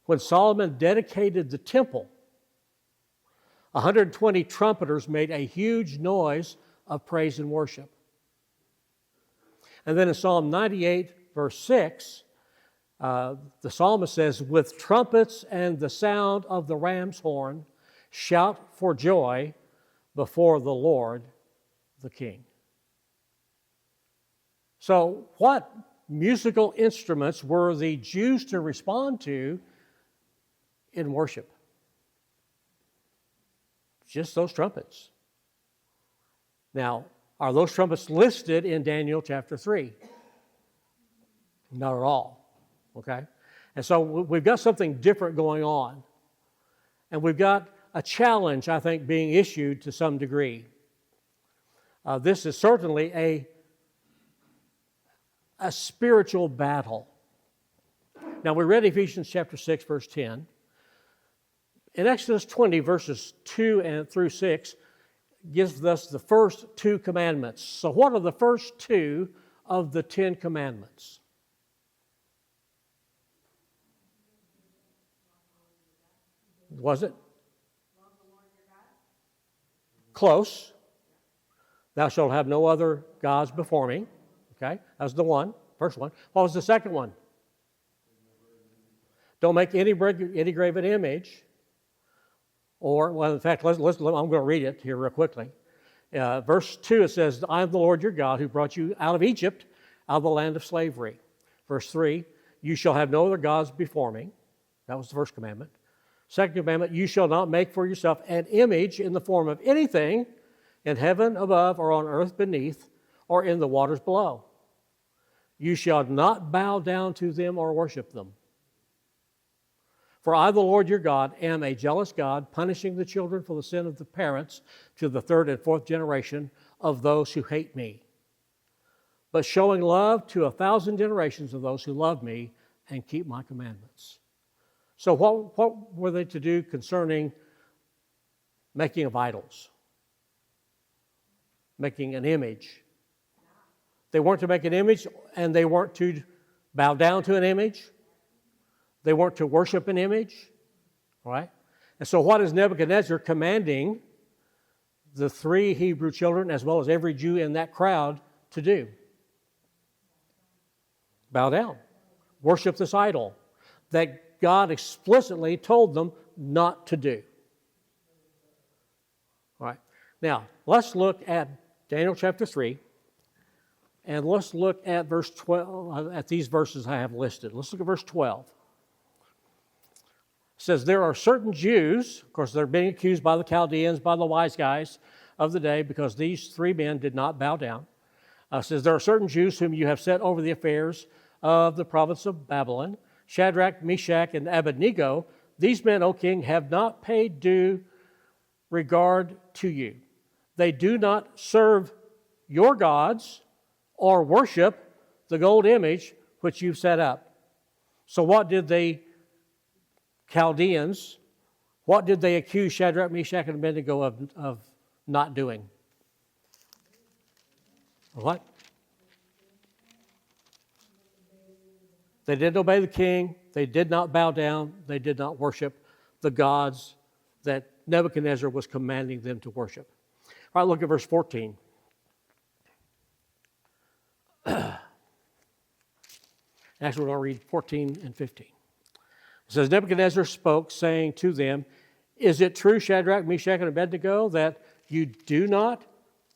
[SPEAKER 1] when Solomon dedicated the temple, 120 trumpeters made a huge noise of praise and worship. And then in Psalm 98, verse 6, the psalmist says, with trumpets and the sound of the ram's horn, shout for joy before the Lord the King. So what musical instruments were the Jews to respond to in worship? Just those trumpets. Now, are those trumpets listed in Daniel chapter 3? Not at all. Okay? And so we've got something different going on. And we've got a challenge, I think, being issued to some degree. This is certainly a spiritual battle. Now, we read Ephesians chapter 6, verse 10. In Exodus 20, verses 2 through 6, gives us the first 2 commandments. So what are the first 2 of the 10 commandments? Was it? Close. Thou shalt have no other gods before me. Okay, that's the one, first one. What was the second one? Don't make any graven image. Or, well, in fact, I'm going to read it here real quickly. Verse 2, it says, I am the Lord your God who brought you out of Egypt, out of the land of slavery. Verse 3, you shall have no other gods before me. That was the first commandment. Second commandment, you shall not make for yourself an image in the form of anything in heaven above or on earth beneath or in the waters below. You shall not bow down to them or worship them. For I, the Lord your God, am a jealous God, punishing the children for the sin of the parents to the third and fourth generation of those who hate me, but showing love to 1,000 generations of those who love me and keep my commandments. So what were they to do concerning making of idols? Making an image. They weren't to make an image, and they weren't to bow down to an image. They weren't to worship an image. All right? And so what is Nebuchadnezzar commanding the 3 Hebrew children, as well as every Jew in that crowd, to do? Bow down. Worship this idol that God explicitly told them not to do. All right. Now, let's look at Daniel chapter 3, and let's look at verse 12, at these verses I have listed. Let's look at verse 12. It says, there are certain Jews, of course they're being accused by the Chaldeans, by the wise guys of the day, because these 3 men did not bow down. It says, there are certain Jews whom you have set over the affairs of the province of Babylon, Shadrach, Meshach, and Abednego. These men, O king, have not paid due regard to you. They do not serve your gods or worship the gold image which you've set up. So what did the Chaldeans, what did they accuse Shadrach, Meshach, and Abednego of not doing? What? They didn't obey the king. They did not bow down. They did not worship the gods that Nebuchadnezzar was commanding them to worship. All right, look at verse 14. Actually, we're going to read 14 and 15. It says, Nebuchadnezzar spoke, saying to them, is it true, Shadrach, Meshach, and Abednego, that you do not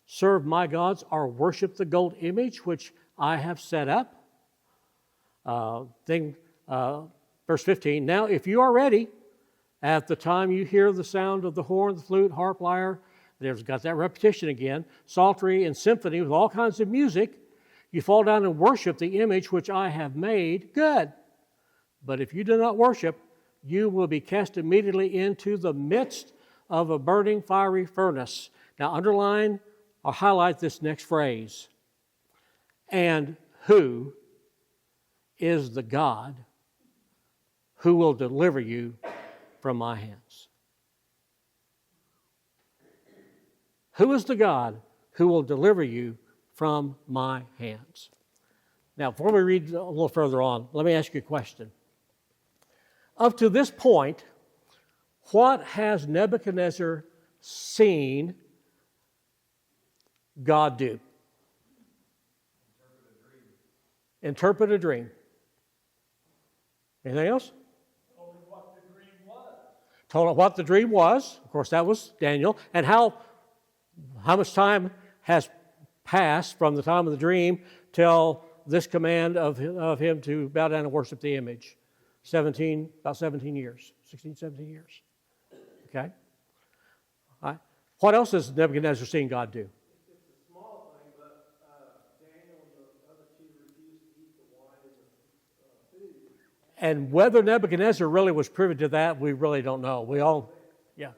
[SPEAKER 1] serve my gods or worship the gold image which I have set up? Verse 15, now if you are ready, at the time you hear the sound of the horn, the flute, harp, lyre, there's got that repetition again, psaltery and symphony with all kinds of music, you fall down and worship the image which I have made, good. But if you do not worship, you will be cast immediately into the midst of a burning fiery furnace. Now underline or highlight this next phrase. And who is the God who will deliver you from my hands? Who is the God who will deliver you from my hands? Now, before we read a little further on, let me ask you a question. Up to this point, what has Nebuchadnezzar seen God do? Interpret a dream. Anything else?
[SPEAKER 2] Told him what the dream was.
[SPEAKER 1] Told him what the dream was. Of course, that was Daniel. And how much time has passed from the time of the dream till this command of him to bow down and worship the image? About 17 years. 16, 17 years. Okay? All right. What else has Nebuchadnezzar seen God do?
[SPEAKER 4] It's a small thing, but Daniel and the other 2 refused to eat the wine and the food.
[SPEAKER 1] And whether Nebuchadnezzar really was privy to that, we really don't know. We all, yeah.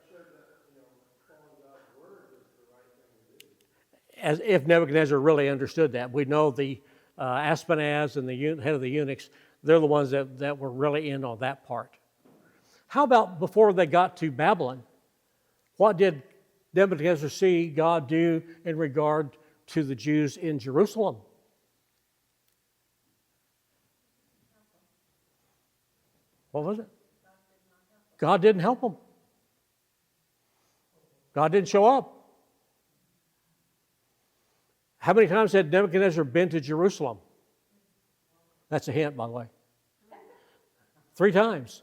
[SPEAKER 1] As if Nebuchadnezzar really understood that. We know the Aspenaz and the head of the eunuchs, they're the ones that were really in on that part. How about before they got to Babylon? What did Nebuchadnezzar see God do in regard to the Jews in Jerusalem? What was it? God didn't help them. God didn't show up. How many times had Nebuchadnezzar been to Jerusalem? That's a hint, by the way. 3 times.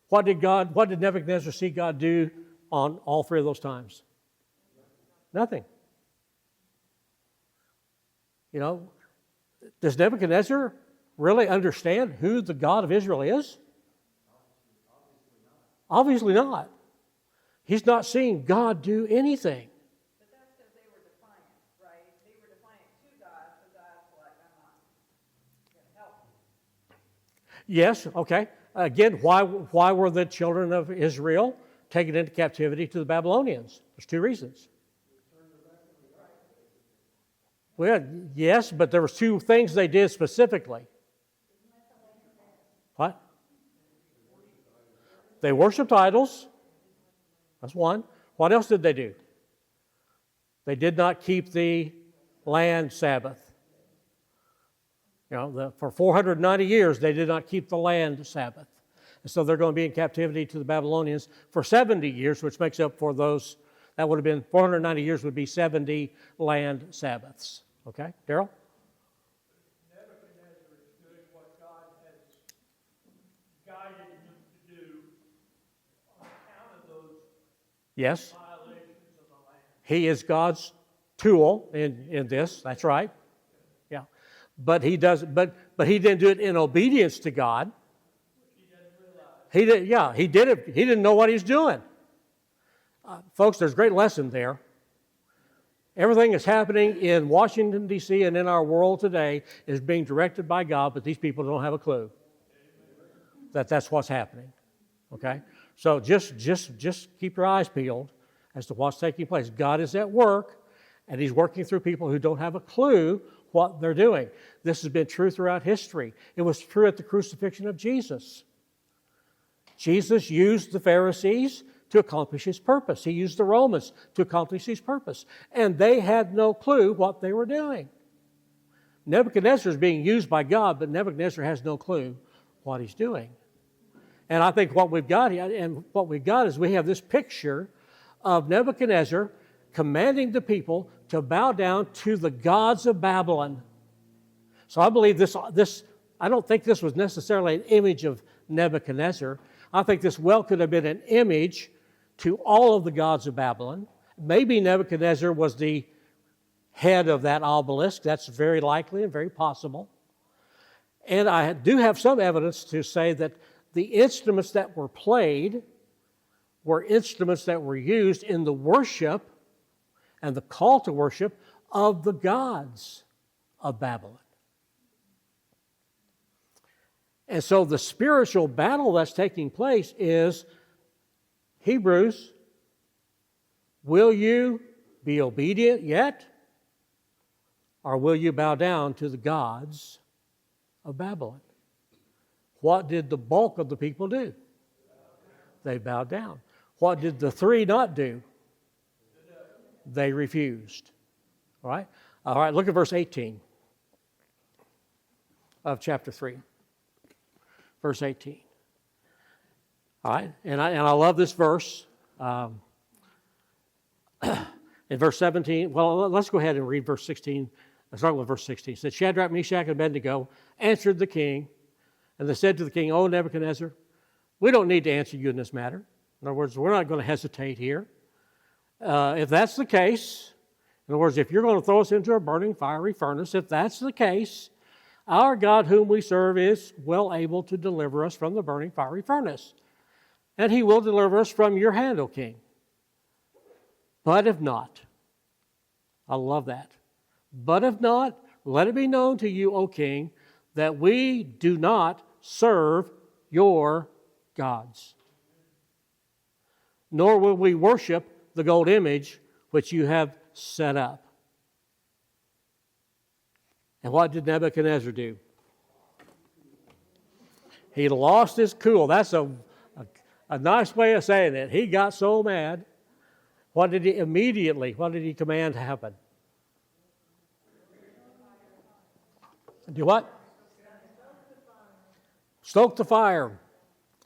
[SPEAKER 1] What did Nebuchadnezzar see God do on all 3 of those times? Nothing. You know, does Nebuchadnezzar really understand who the God of Israel is? Obviously not. He's not seeing God do anything.
[SPEAKER 3] But that's because they were defiant, right? They were defiant to God, so God's like, I'm not going to help you.
[SPEAKER 1] Yes, okay. Again, why were the children of Israel taken into captivity to the Babylonians? There's 2 reasons. Well, yes, but there was 2 things they did specifically. What? They worshipped idols. That's one. What else did they do? They did not keep the land Sabbath. You know, for 490 years, they did not keep the land Sabbath. And so they're going to be in captivity to the Babylonians for 70 years, which makes up for those. That would have been 490 years would be 70 land Sabbaths. Okay, Darrell?
[SPEAKER 2] Nebuchadnezzar is doing what God has guided him to do on account of those
[SPEAKER 1] Yes.
[SPEAKER 2] violations of the land.
[SPEAKER 1] He is God's tool in this. That's right. Yeah. But he does. But he didn't do it in obedience to God. He did. Yeah. He did it. He didn't know what he's doing. Folks, there's a great lesson there. Everything that's happening in Washington, D.C. and in our world today is being directed by God, but these people don't have a clue that that's what's happening. Okay? So just keep your eyes peeled as to what's taking place. God is at work, and He's working through people who don't have a clue what they're doing. This has been true throughout history. It was true at the crucifixion of Jesus. Jesus used the Pharisees to accomplish His purpose. He used the Romans to accomplish His purpose. And they had no clue what they were doing. Nebuchadnezzar is being used by God, but Nebuchadnezzar has no clue what he's doing. And I think what we've got is we have this picture of Nebuchadnezzar commanding the people to bow down to the gods of Babylon. So I believe this. I don't think this was necessarily an image of Nebuchadnezzar. I think this well could have been an image to all of the gods of Babylon. Maybe Nebuchadnezzar was the head of that obelisk. That's very likely and very possible. And I do have some evidence to say that the instruments that were played were instruments that were used in the worship and the call to worship of the gods of Babylon. And so the spiritual battle that's taking place is, Hebrews, will you be obedient yet? Or will you bow down to the gods of Babylon? What did the bulk of the people do? They bowed down. What did the 3 not do? They refused. All right? All right, look at verse 18 of chapter 3. Verse 18. All right, and I love this verse. In verse 17, well, let's go ahead and read verse 16. Let's start with verse 16. It said, Shadrach, Meshach, and Abednego answered the king, and they said to the king, O Nebuchadnezzar, we don't need to answer you in this matter. In other words, we're not going to hesitate here. If that's the case, in other words, if you're going to throw us into a burning fiery furnace, if that's the case, our God whom we serve is well able to deliver us from the burning fiery furnace. And He will deliver us from your hand, O king. But if not, I love that. But if not, let it be known to you, O king, that we do not serve your gods, nor will we worship the gold image which you have set up. And what did Nebuchadnezzar do? He lost his cool. That's a nice way of saying it. He got so mad. What did he command to happen? Do what? Stoke the fire.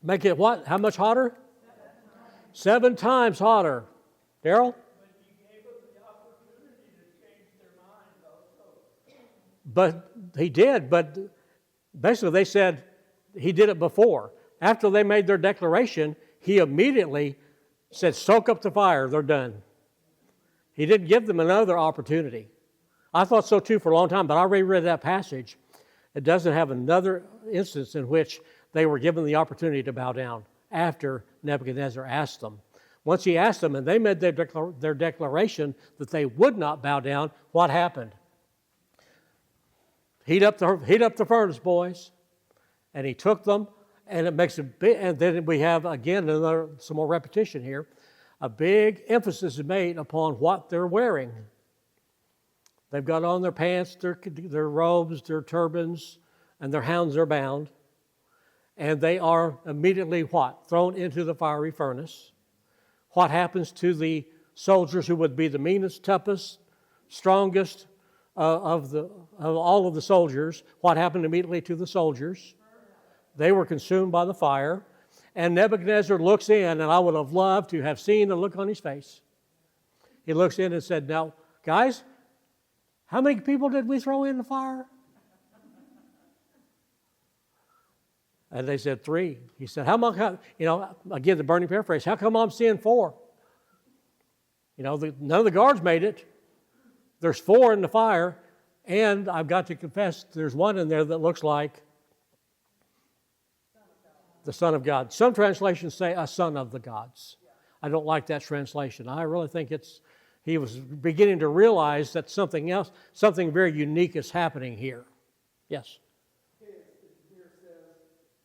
[SPEAKER 1] Make it what? How much hotter? 7 times hotter. Daryl?
[SPEAKER 4] But he gave them the opportunity to change their mind also.
[SPEAKER 1] But he did. But basically they said he did it before. After they made their declaration, he immediately said, soak up the fire, they're done. He didn't give them another opportunity. I thought so too for a long time, but I reread that passage. It doesn't have another instance in which they were given the opportunity to bow down after Nebuchadnezzar asked them. Once he asked them and they made their declaration that they would not bow down, what happened? Heat up the furnace, boys. And he took them, and it makes a big, and then we have again some more repetition here. A big emphasis is made upon what they're wearing. They've got on their pants, their robes, their turbans, and their hounds are bound. And they are immediately what? Thrown into the fiery furnace. What happens to the soldiers who would be the meanest, toughest, strongest of all of the soldiers? What happened immediately to the soldiers? They were consumed by the fire. And Nebuchadnezzar looks in, and I would have loved to have seen the look on his face. He looks in and said, now, guys, how many people did we throw in the fire? And they said 3. He said, again, the Burney paraphrase, how come I'm seeing 4? None of the guards made it. There's 4 in the fire, and I've got to confess, there's one in there that looks like the Son of God. Some translations say a son of the gods. I don't like that translation. I really think he was beginning to realize that something very unique is happening here. Yes?
[SPEAKER 5] Here says,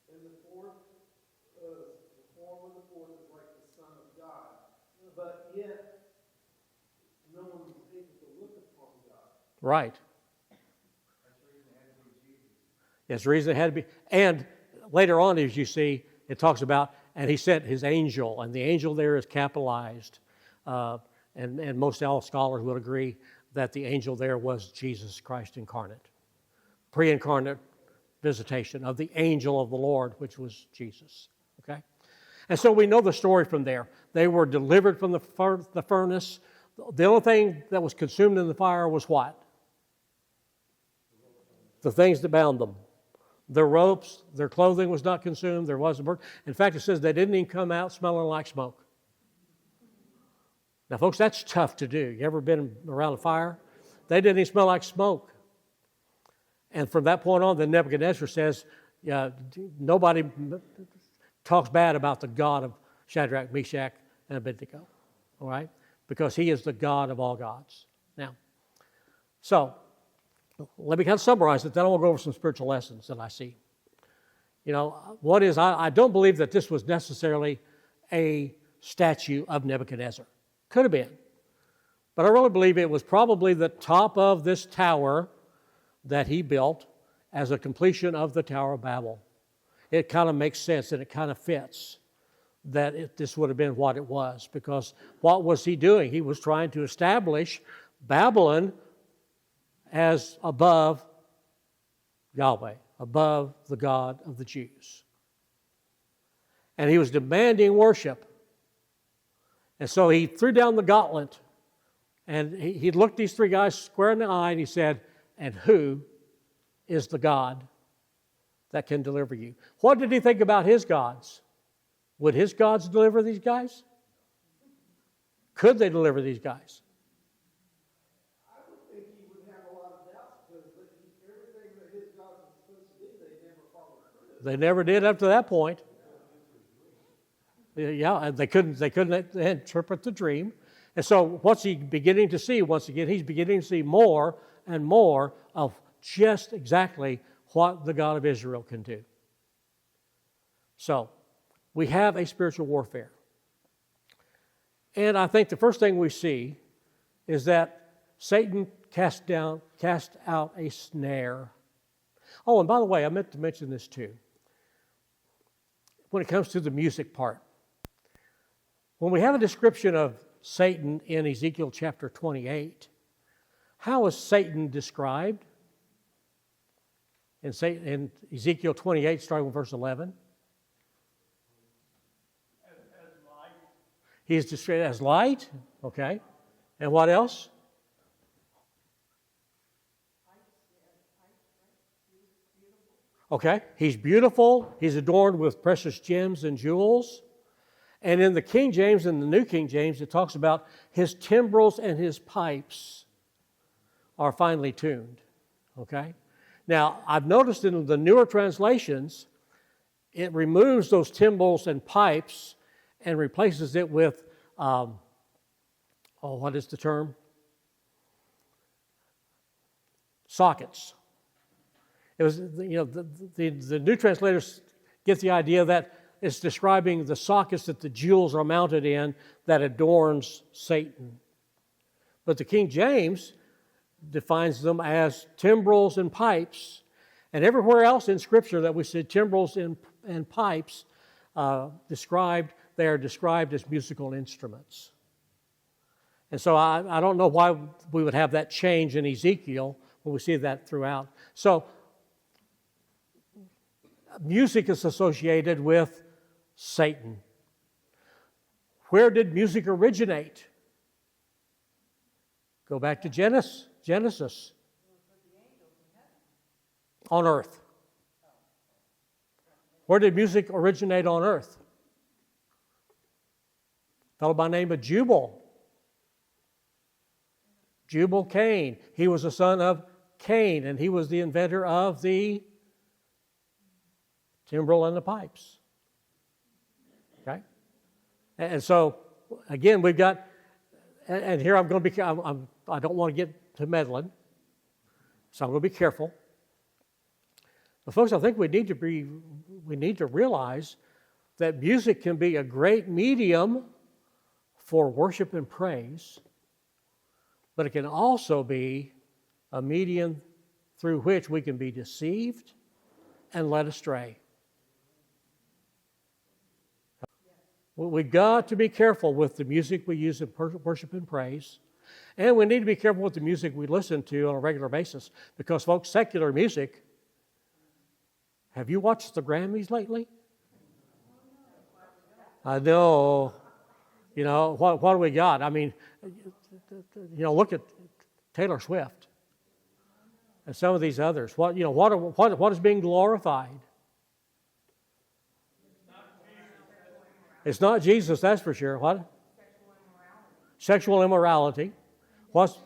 [SPEAKER 5] in the form of the fourth is like the Son of God. But yet, no one was able to look upon God.
[SPEAKER 1] Right. That's the reason it had to be. And later on, as you see, it talks about, and he sent his angel, and the angel there is capitalized. And most all scholars would agree that the angel there was Jesus Christ incarnate. Pre-incarnate visitation of the angel of the Lord, which was Jesus. Okay? And so we know the story from there. They were delivered from the furnace. The only thing that was consumed in the fire was what? The things that bound them. Their ropes, their clothing was not consumed. There wasn't burnt. In fact, it says they didn't even come out smelling like smoke. Now, folks, that's tough to do. You ever been around a fire? They didn't even smell like smoke. And from that point on, then Nebuchadnezzar says, nobody talks bad about the God of Shadrach, Meshach, and Abednego. All right? Because he is the God of all gods. Now, let me kind of summarize it, then I will go over some spiritual lessons that I see. I don't believe that this was necessarily a statue of Nebuchadnezzar. Could have been. But I really believe it was probably the top of this tower that he built as a completion of the Tower of Babel. It kind of makes sense and it kind of fits that this would have been what it was, because what was he doing? He was trying to establish Babylon as above Yahweh, above the God of the Jews. And he was demanding worship. And so he threw down the gauntlet, and he looked these 3 guys square in the eye, and he said, and who is the God that can deliver you? What did he think about his gods? Would his gods deliver these guys? Could they deliver these guys?
[SPEAKER 5] I would think he would have a lot of doubts because everything that his God was supposed to do, they never followed through.
[SPEAKER 1] They never did up to that point. Yeah, and they couldn't interpret the dream. And so what's he beginning to see? Once again, he's beginning to see more and more of just exactly what the God of Israel can do. So, we have a spiritual warfare. And I think the first thing we see is that Satan cast out a snare. Oh, and by the way, I meant to mention this too. When it comes to the music part, when we have a description of Satan in Ezekiel chapter 28, how is Satan described? In Ezekiel 28, starting with verse 11. He's described as light, okay. And what else? Okay, he's beautiful. He's adorned with precious gems and jewels. And in the King James and the New King James, it talks about his timbrels and his pipes are finely tuned. Okay? Now, I've noticed in the newer translations, it removes those timbrels and pipes and replaces it with, what is the term? Sockets. It was, the new translators get the idea that it's describing the sockets that the jewels are mounted in that adorns Satan. But the King James defines them as timbrels and pipes. And everywhere else in Scripture that we see timbrels and pipes described, they are described as musical instruments. And so I don't know why we would have that change in Ezekiel when we see that throughout. So music is associated with Satan. Where did music originate? Go back to Genesis. On earth. Where did music originate on earth? A fellow by the name of Jubal. Jubal Cain. He was the son of Cain, and he was the inventor of the timbrel and the pipes. Okay? And so, again, we've got, and here I'm going to be, I don't want to get to meddling, so I'm going to be careful. But folks, I think we need to realize that music can be a great medium for worship and praise, but it can also be a medium through which we can be deceived and led astray. We've got to be careful with the music we use in worship and praise. And we need to be careful with the music we listen to on a regular basis. Because, folks, secular music, have you watched the Grammys lately? I know. What do we got? I mean, look at Taylor Swift and some of these others. What is being glorified? It's not Jesus, that's for sure. What? Sexual immorality. What's?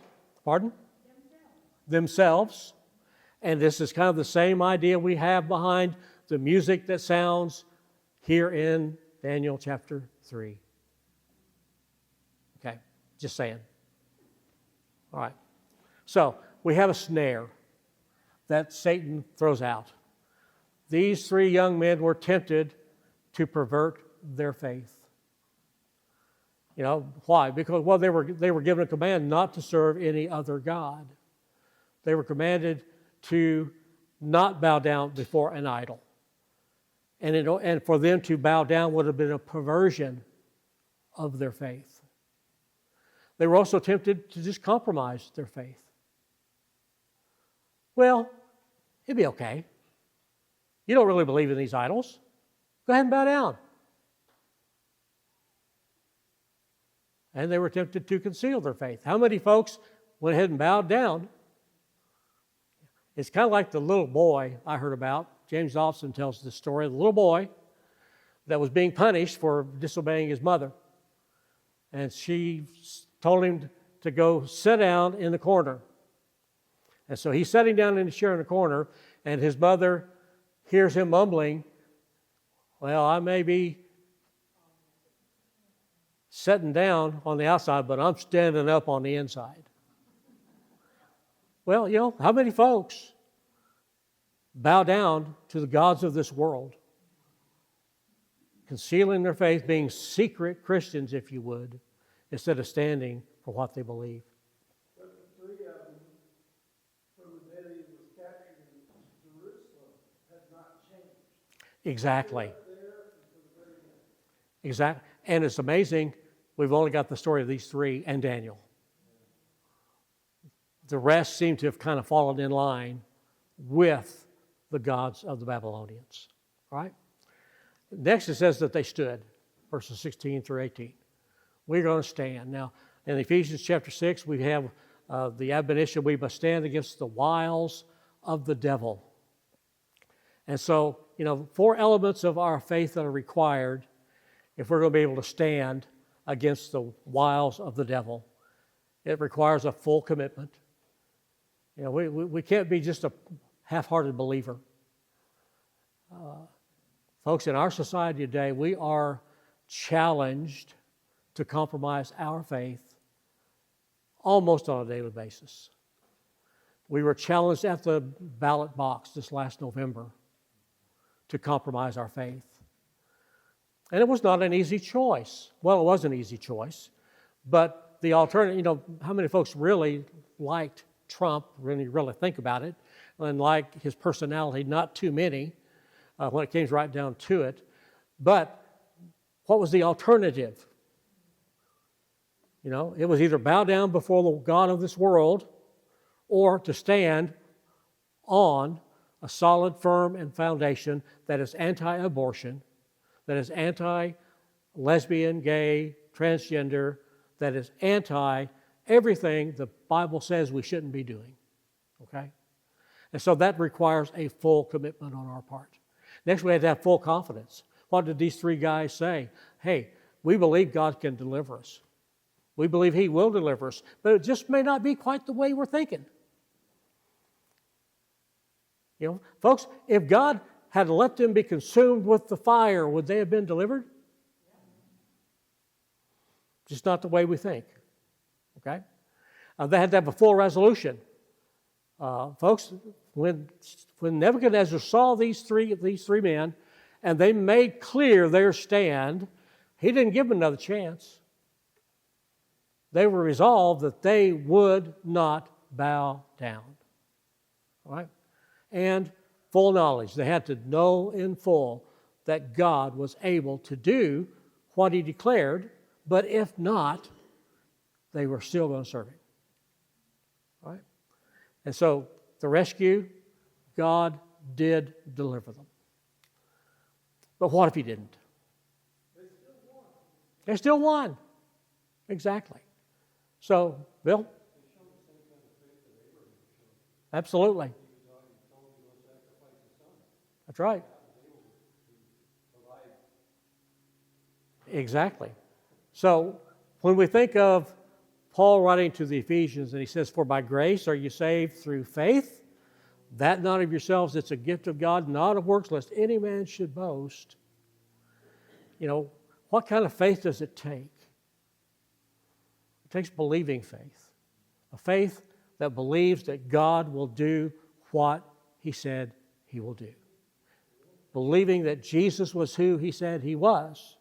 [SPEAKER 1] Pardon? Themselves. And this is kind of the same idea we have behind the music that sounds here in Daniel chapter 3. Okay, just saying. All right. So, we have a snare that Satan throws out. These three young men were tempted to pervert their faith. Why? Because, they were given a command not to serve any other god. They were commanded to not bow down before an idol. And for them to bow down would have been a perversion of their faith. They were also tempted to just compromise their faith. Well, it'd be okay. You don't really believe in these idols. Go ahead and bow down. And they were tempted to conceal their faith. How many folks went ahead and bowed down? It's kind of like the little boy I heard about. James Dobson tells the story of the little boy that was being punished for disobeying his mother. And she told him to go sit down in the corner. And so he's sitting down in the chair in the corner, and his mother hears him mumbling, "Well, I may be sitting down on the outside, but I'm standing up on the inside." Well, how many folks bow down to the gods of this world, concealing their faith, being secret Christians, if you would, instead of standing for what they believe?
[SPEAKER 5] But the three of them, from the day he was captured in Jerusalem, had not changed.
[SPEAKER 1] Exactly.
[SPEAKER 5] There until the very end.
[SPEAKER 1] Exactly. And it's amazing, we've only got the story of these three and Daniel. The rest seem to have kind of fallen in line with the gods of the Babylonians. All right? Next it says that they stood, verses 16 through 18. We're going to stand. Now, in Ephesians chapter 6, we have the admonition, we must stand against the wiles of the devil. And so, 4 elements of our faith that are required if we're going to be able to stand against the wiles of the devil. It requires a full commitment. We can't be just a half-hearted believer. Folks, in our society today, we are challenged to compromise our faith almost on a daily basis. We were challenged at the ballot box this last November to compromise our faith. And it was not an easy choice. Well, it was an easy choice, but the alternative, how many folks really liked Trump, when you really think about it, and like his personality? Not too many when it came right down to it. But what was the alternative? It was either bow down before the God of this world or to stand on a solid, firm, and foundation that is anti-abortion, that is anti-lesbian, gay, transgender, that is anti-everything the Bible says we shouldn't be doing. Okay? And so that requires a full commitment on our part. Next, we had to have full confidence. What did these 3 guys say? Hey, we believe God can deliver us. We believe He will deliver us, but it just may not be quite the way we're thinking. Folks, if God had let them be consumed with the fire, would they have been delivered? Just not the way we think. Okay? They had to have a full resolution. Folks, when Nebuchadnezzar saw these three men, and they made clear their stand, he didn't give them another chance. They were resolved that they would not bow down. All right? And full knowledge. They had to know in full that God was able to do what He declared, but if not, they were still going to serve Him. All right? And so the rescue, God did deliver them. But what if He didn't? They still won. Exactly. So, Bill? Absolutely. That's right. Exactly. So, when we think of Paul writing to the Ephesians, and he says, "For by grace are you saved through faith, that not of yourselves, it's a gift of God, not of works, lest any man should boast." What kind of faith does it take? It takes believing faith. A faith that believes that God will do what He said He will do. Believing that Jesus was who He said He was,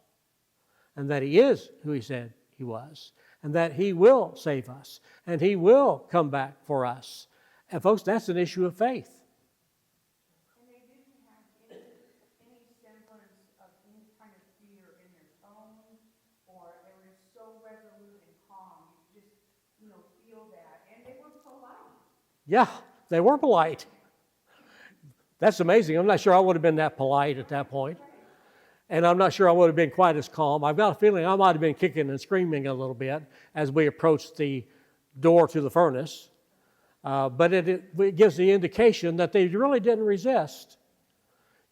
[SPEAKER 1] and that He is who He said He was, and that He will save us, and He will come back for us. And folks, that's an issue of faith.
[SPEAKER 3] And they didn't have any semblance of any kind of fear in their tone, or they were just so resolute and calm. You just, feel that. And they were polite.
[SPEAKER 1] Yeah, they were polite. That's amazing. I'm not sure I would have been that polite at that point. And I'm not sure I would have been quite as calm. I've got a feeling I might have been kicking and screaming a little bit as we approached the door to the furnace. But it gives the indication that they really didn't resist.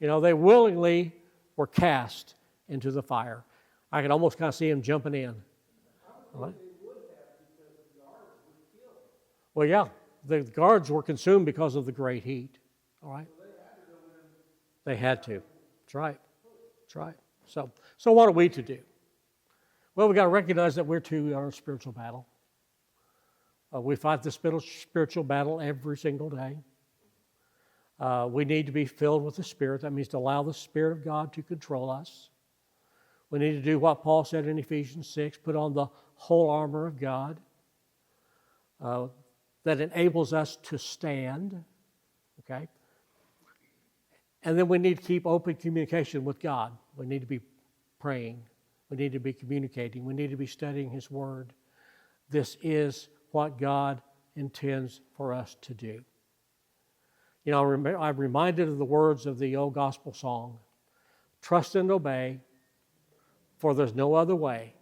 [SPEAKER 1] They willingly were cast into the fire. I could almost kind of see them jumping in. What? Well, yeah, the guards were consumed because of the great heat. All right? They had to. That's right. That's right. So what are we to do? Well, we've got to recognize that we're too in a spiritual battle. We fight the spiritual battle every single day. We need to be filled with the Spirit. That means to allow the Spirit of God to control us. We need to do what Paul said in Ephesians 6, put on the whole armor of God that enables us to stand. Okay? And then we need to keep open communication with God. We need to be praying. We need to be communicating. We need to be studying His Word. This is what God intends for us to do. I'm reminded of the words of the old gospel song, "Trust and obey, for there's no other way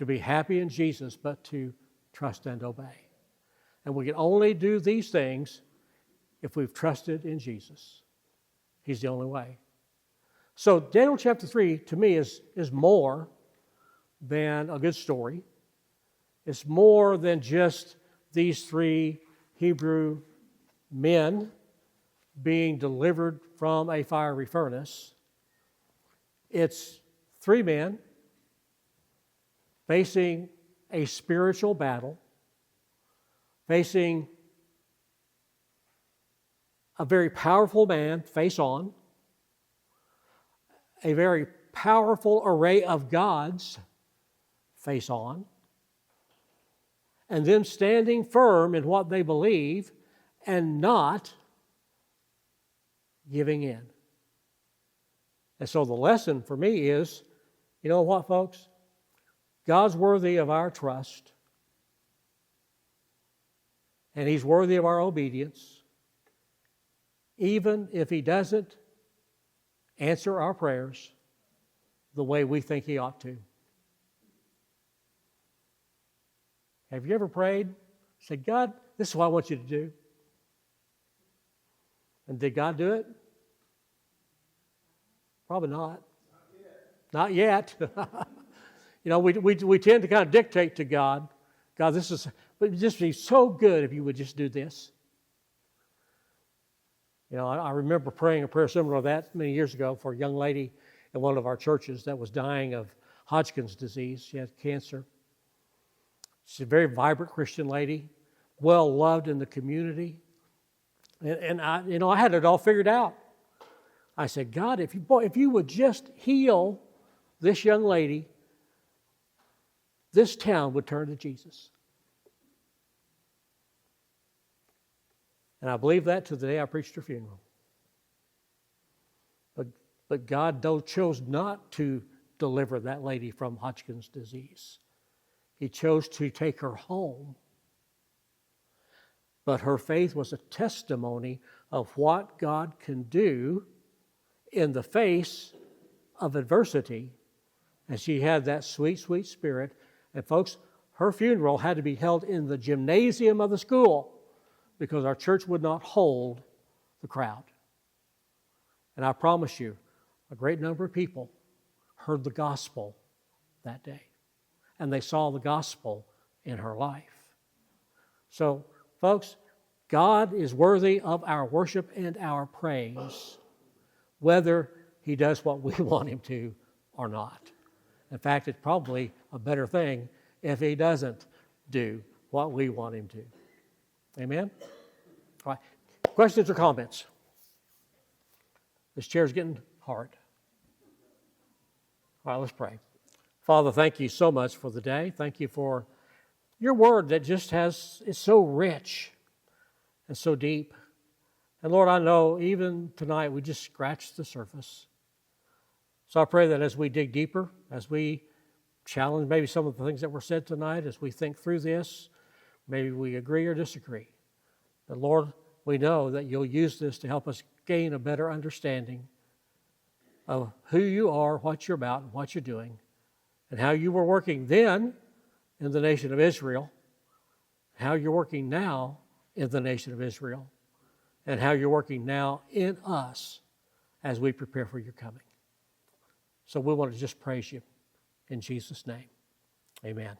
[SPEAKER 1] to be happy in Jesus, but to trust and obey. And we can only do these things if we've trusted in Jesus. He's the only way. So Daniel chapter 3, to me, is more than a good story. It's more than just these 3 Hebrew men being delivered from a fiery furnace. It's 3 men facing a spiritual battle, facing a very powerful man face on, a very powerful array of gods face on, and them standing firm in what they believe and not giving in. And so the lesson for me is, you know what, folks? God's worthy of our trust, and He's worthy of our obedience, even if He doesn't answer our prayers the way we think He ought to. Have you ever prayed? Said, God, this is what I want you to do. And did God do it? Probably not. Not yet. You know, we tend to kind of dictate to God, God, this is, but it'd just be so good if you would just do this. You know, I remember praying a prayer similar to that many years ago for a young lady in one of our churches that was dying of Hodgkin's disease. She had cancer. She's a very vibrant Christian lady, well loved in the community. And I had it all figured out. I said, God, if you would just heal this young lady, this town would turn to Jesus. And I believe that to the day I preached her funeral. But God chose not to deliver that lady from Hodgkin's disease. He chose to take her home. But her faith was a testimony of what God can do in the face of adversity. And she had that sweet, sweet spirit. And folks, her funeral had to be held in the gymnasium of the school because our church would not hold the crowd. And I promise you, a great number of people heard the gospel that day. And they saw the gospel in her life. So, folks, God is worthy of our worship and our praise, whether He does what we want Him to or not. In fact, it's probably a better thing if He doesn't do what we want Him to. Amen? All right. Questions or comments? This chair's getting hard. All right, let's pray. Father, thank you so much for the day. Thank you for your word that just is so rich and so deep. And Lord, I know even tonight we just scratched the surface. So I pray that as we dig deeper, as we challenge maybe some of the things that were said tonight, as we think through this, maybe we agree or disagree. But Lord, we know that you'll use this to help us gain a better understanding of who you are, what you're about, and what you're doing, and how you were working then in the nation of Israel, how you're working now in the nation of Israel, and how you're working now in us as we prepare for your coming. So we want to just praise you in Jesus' name. Amen.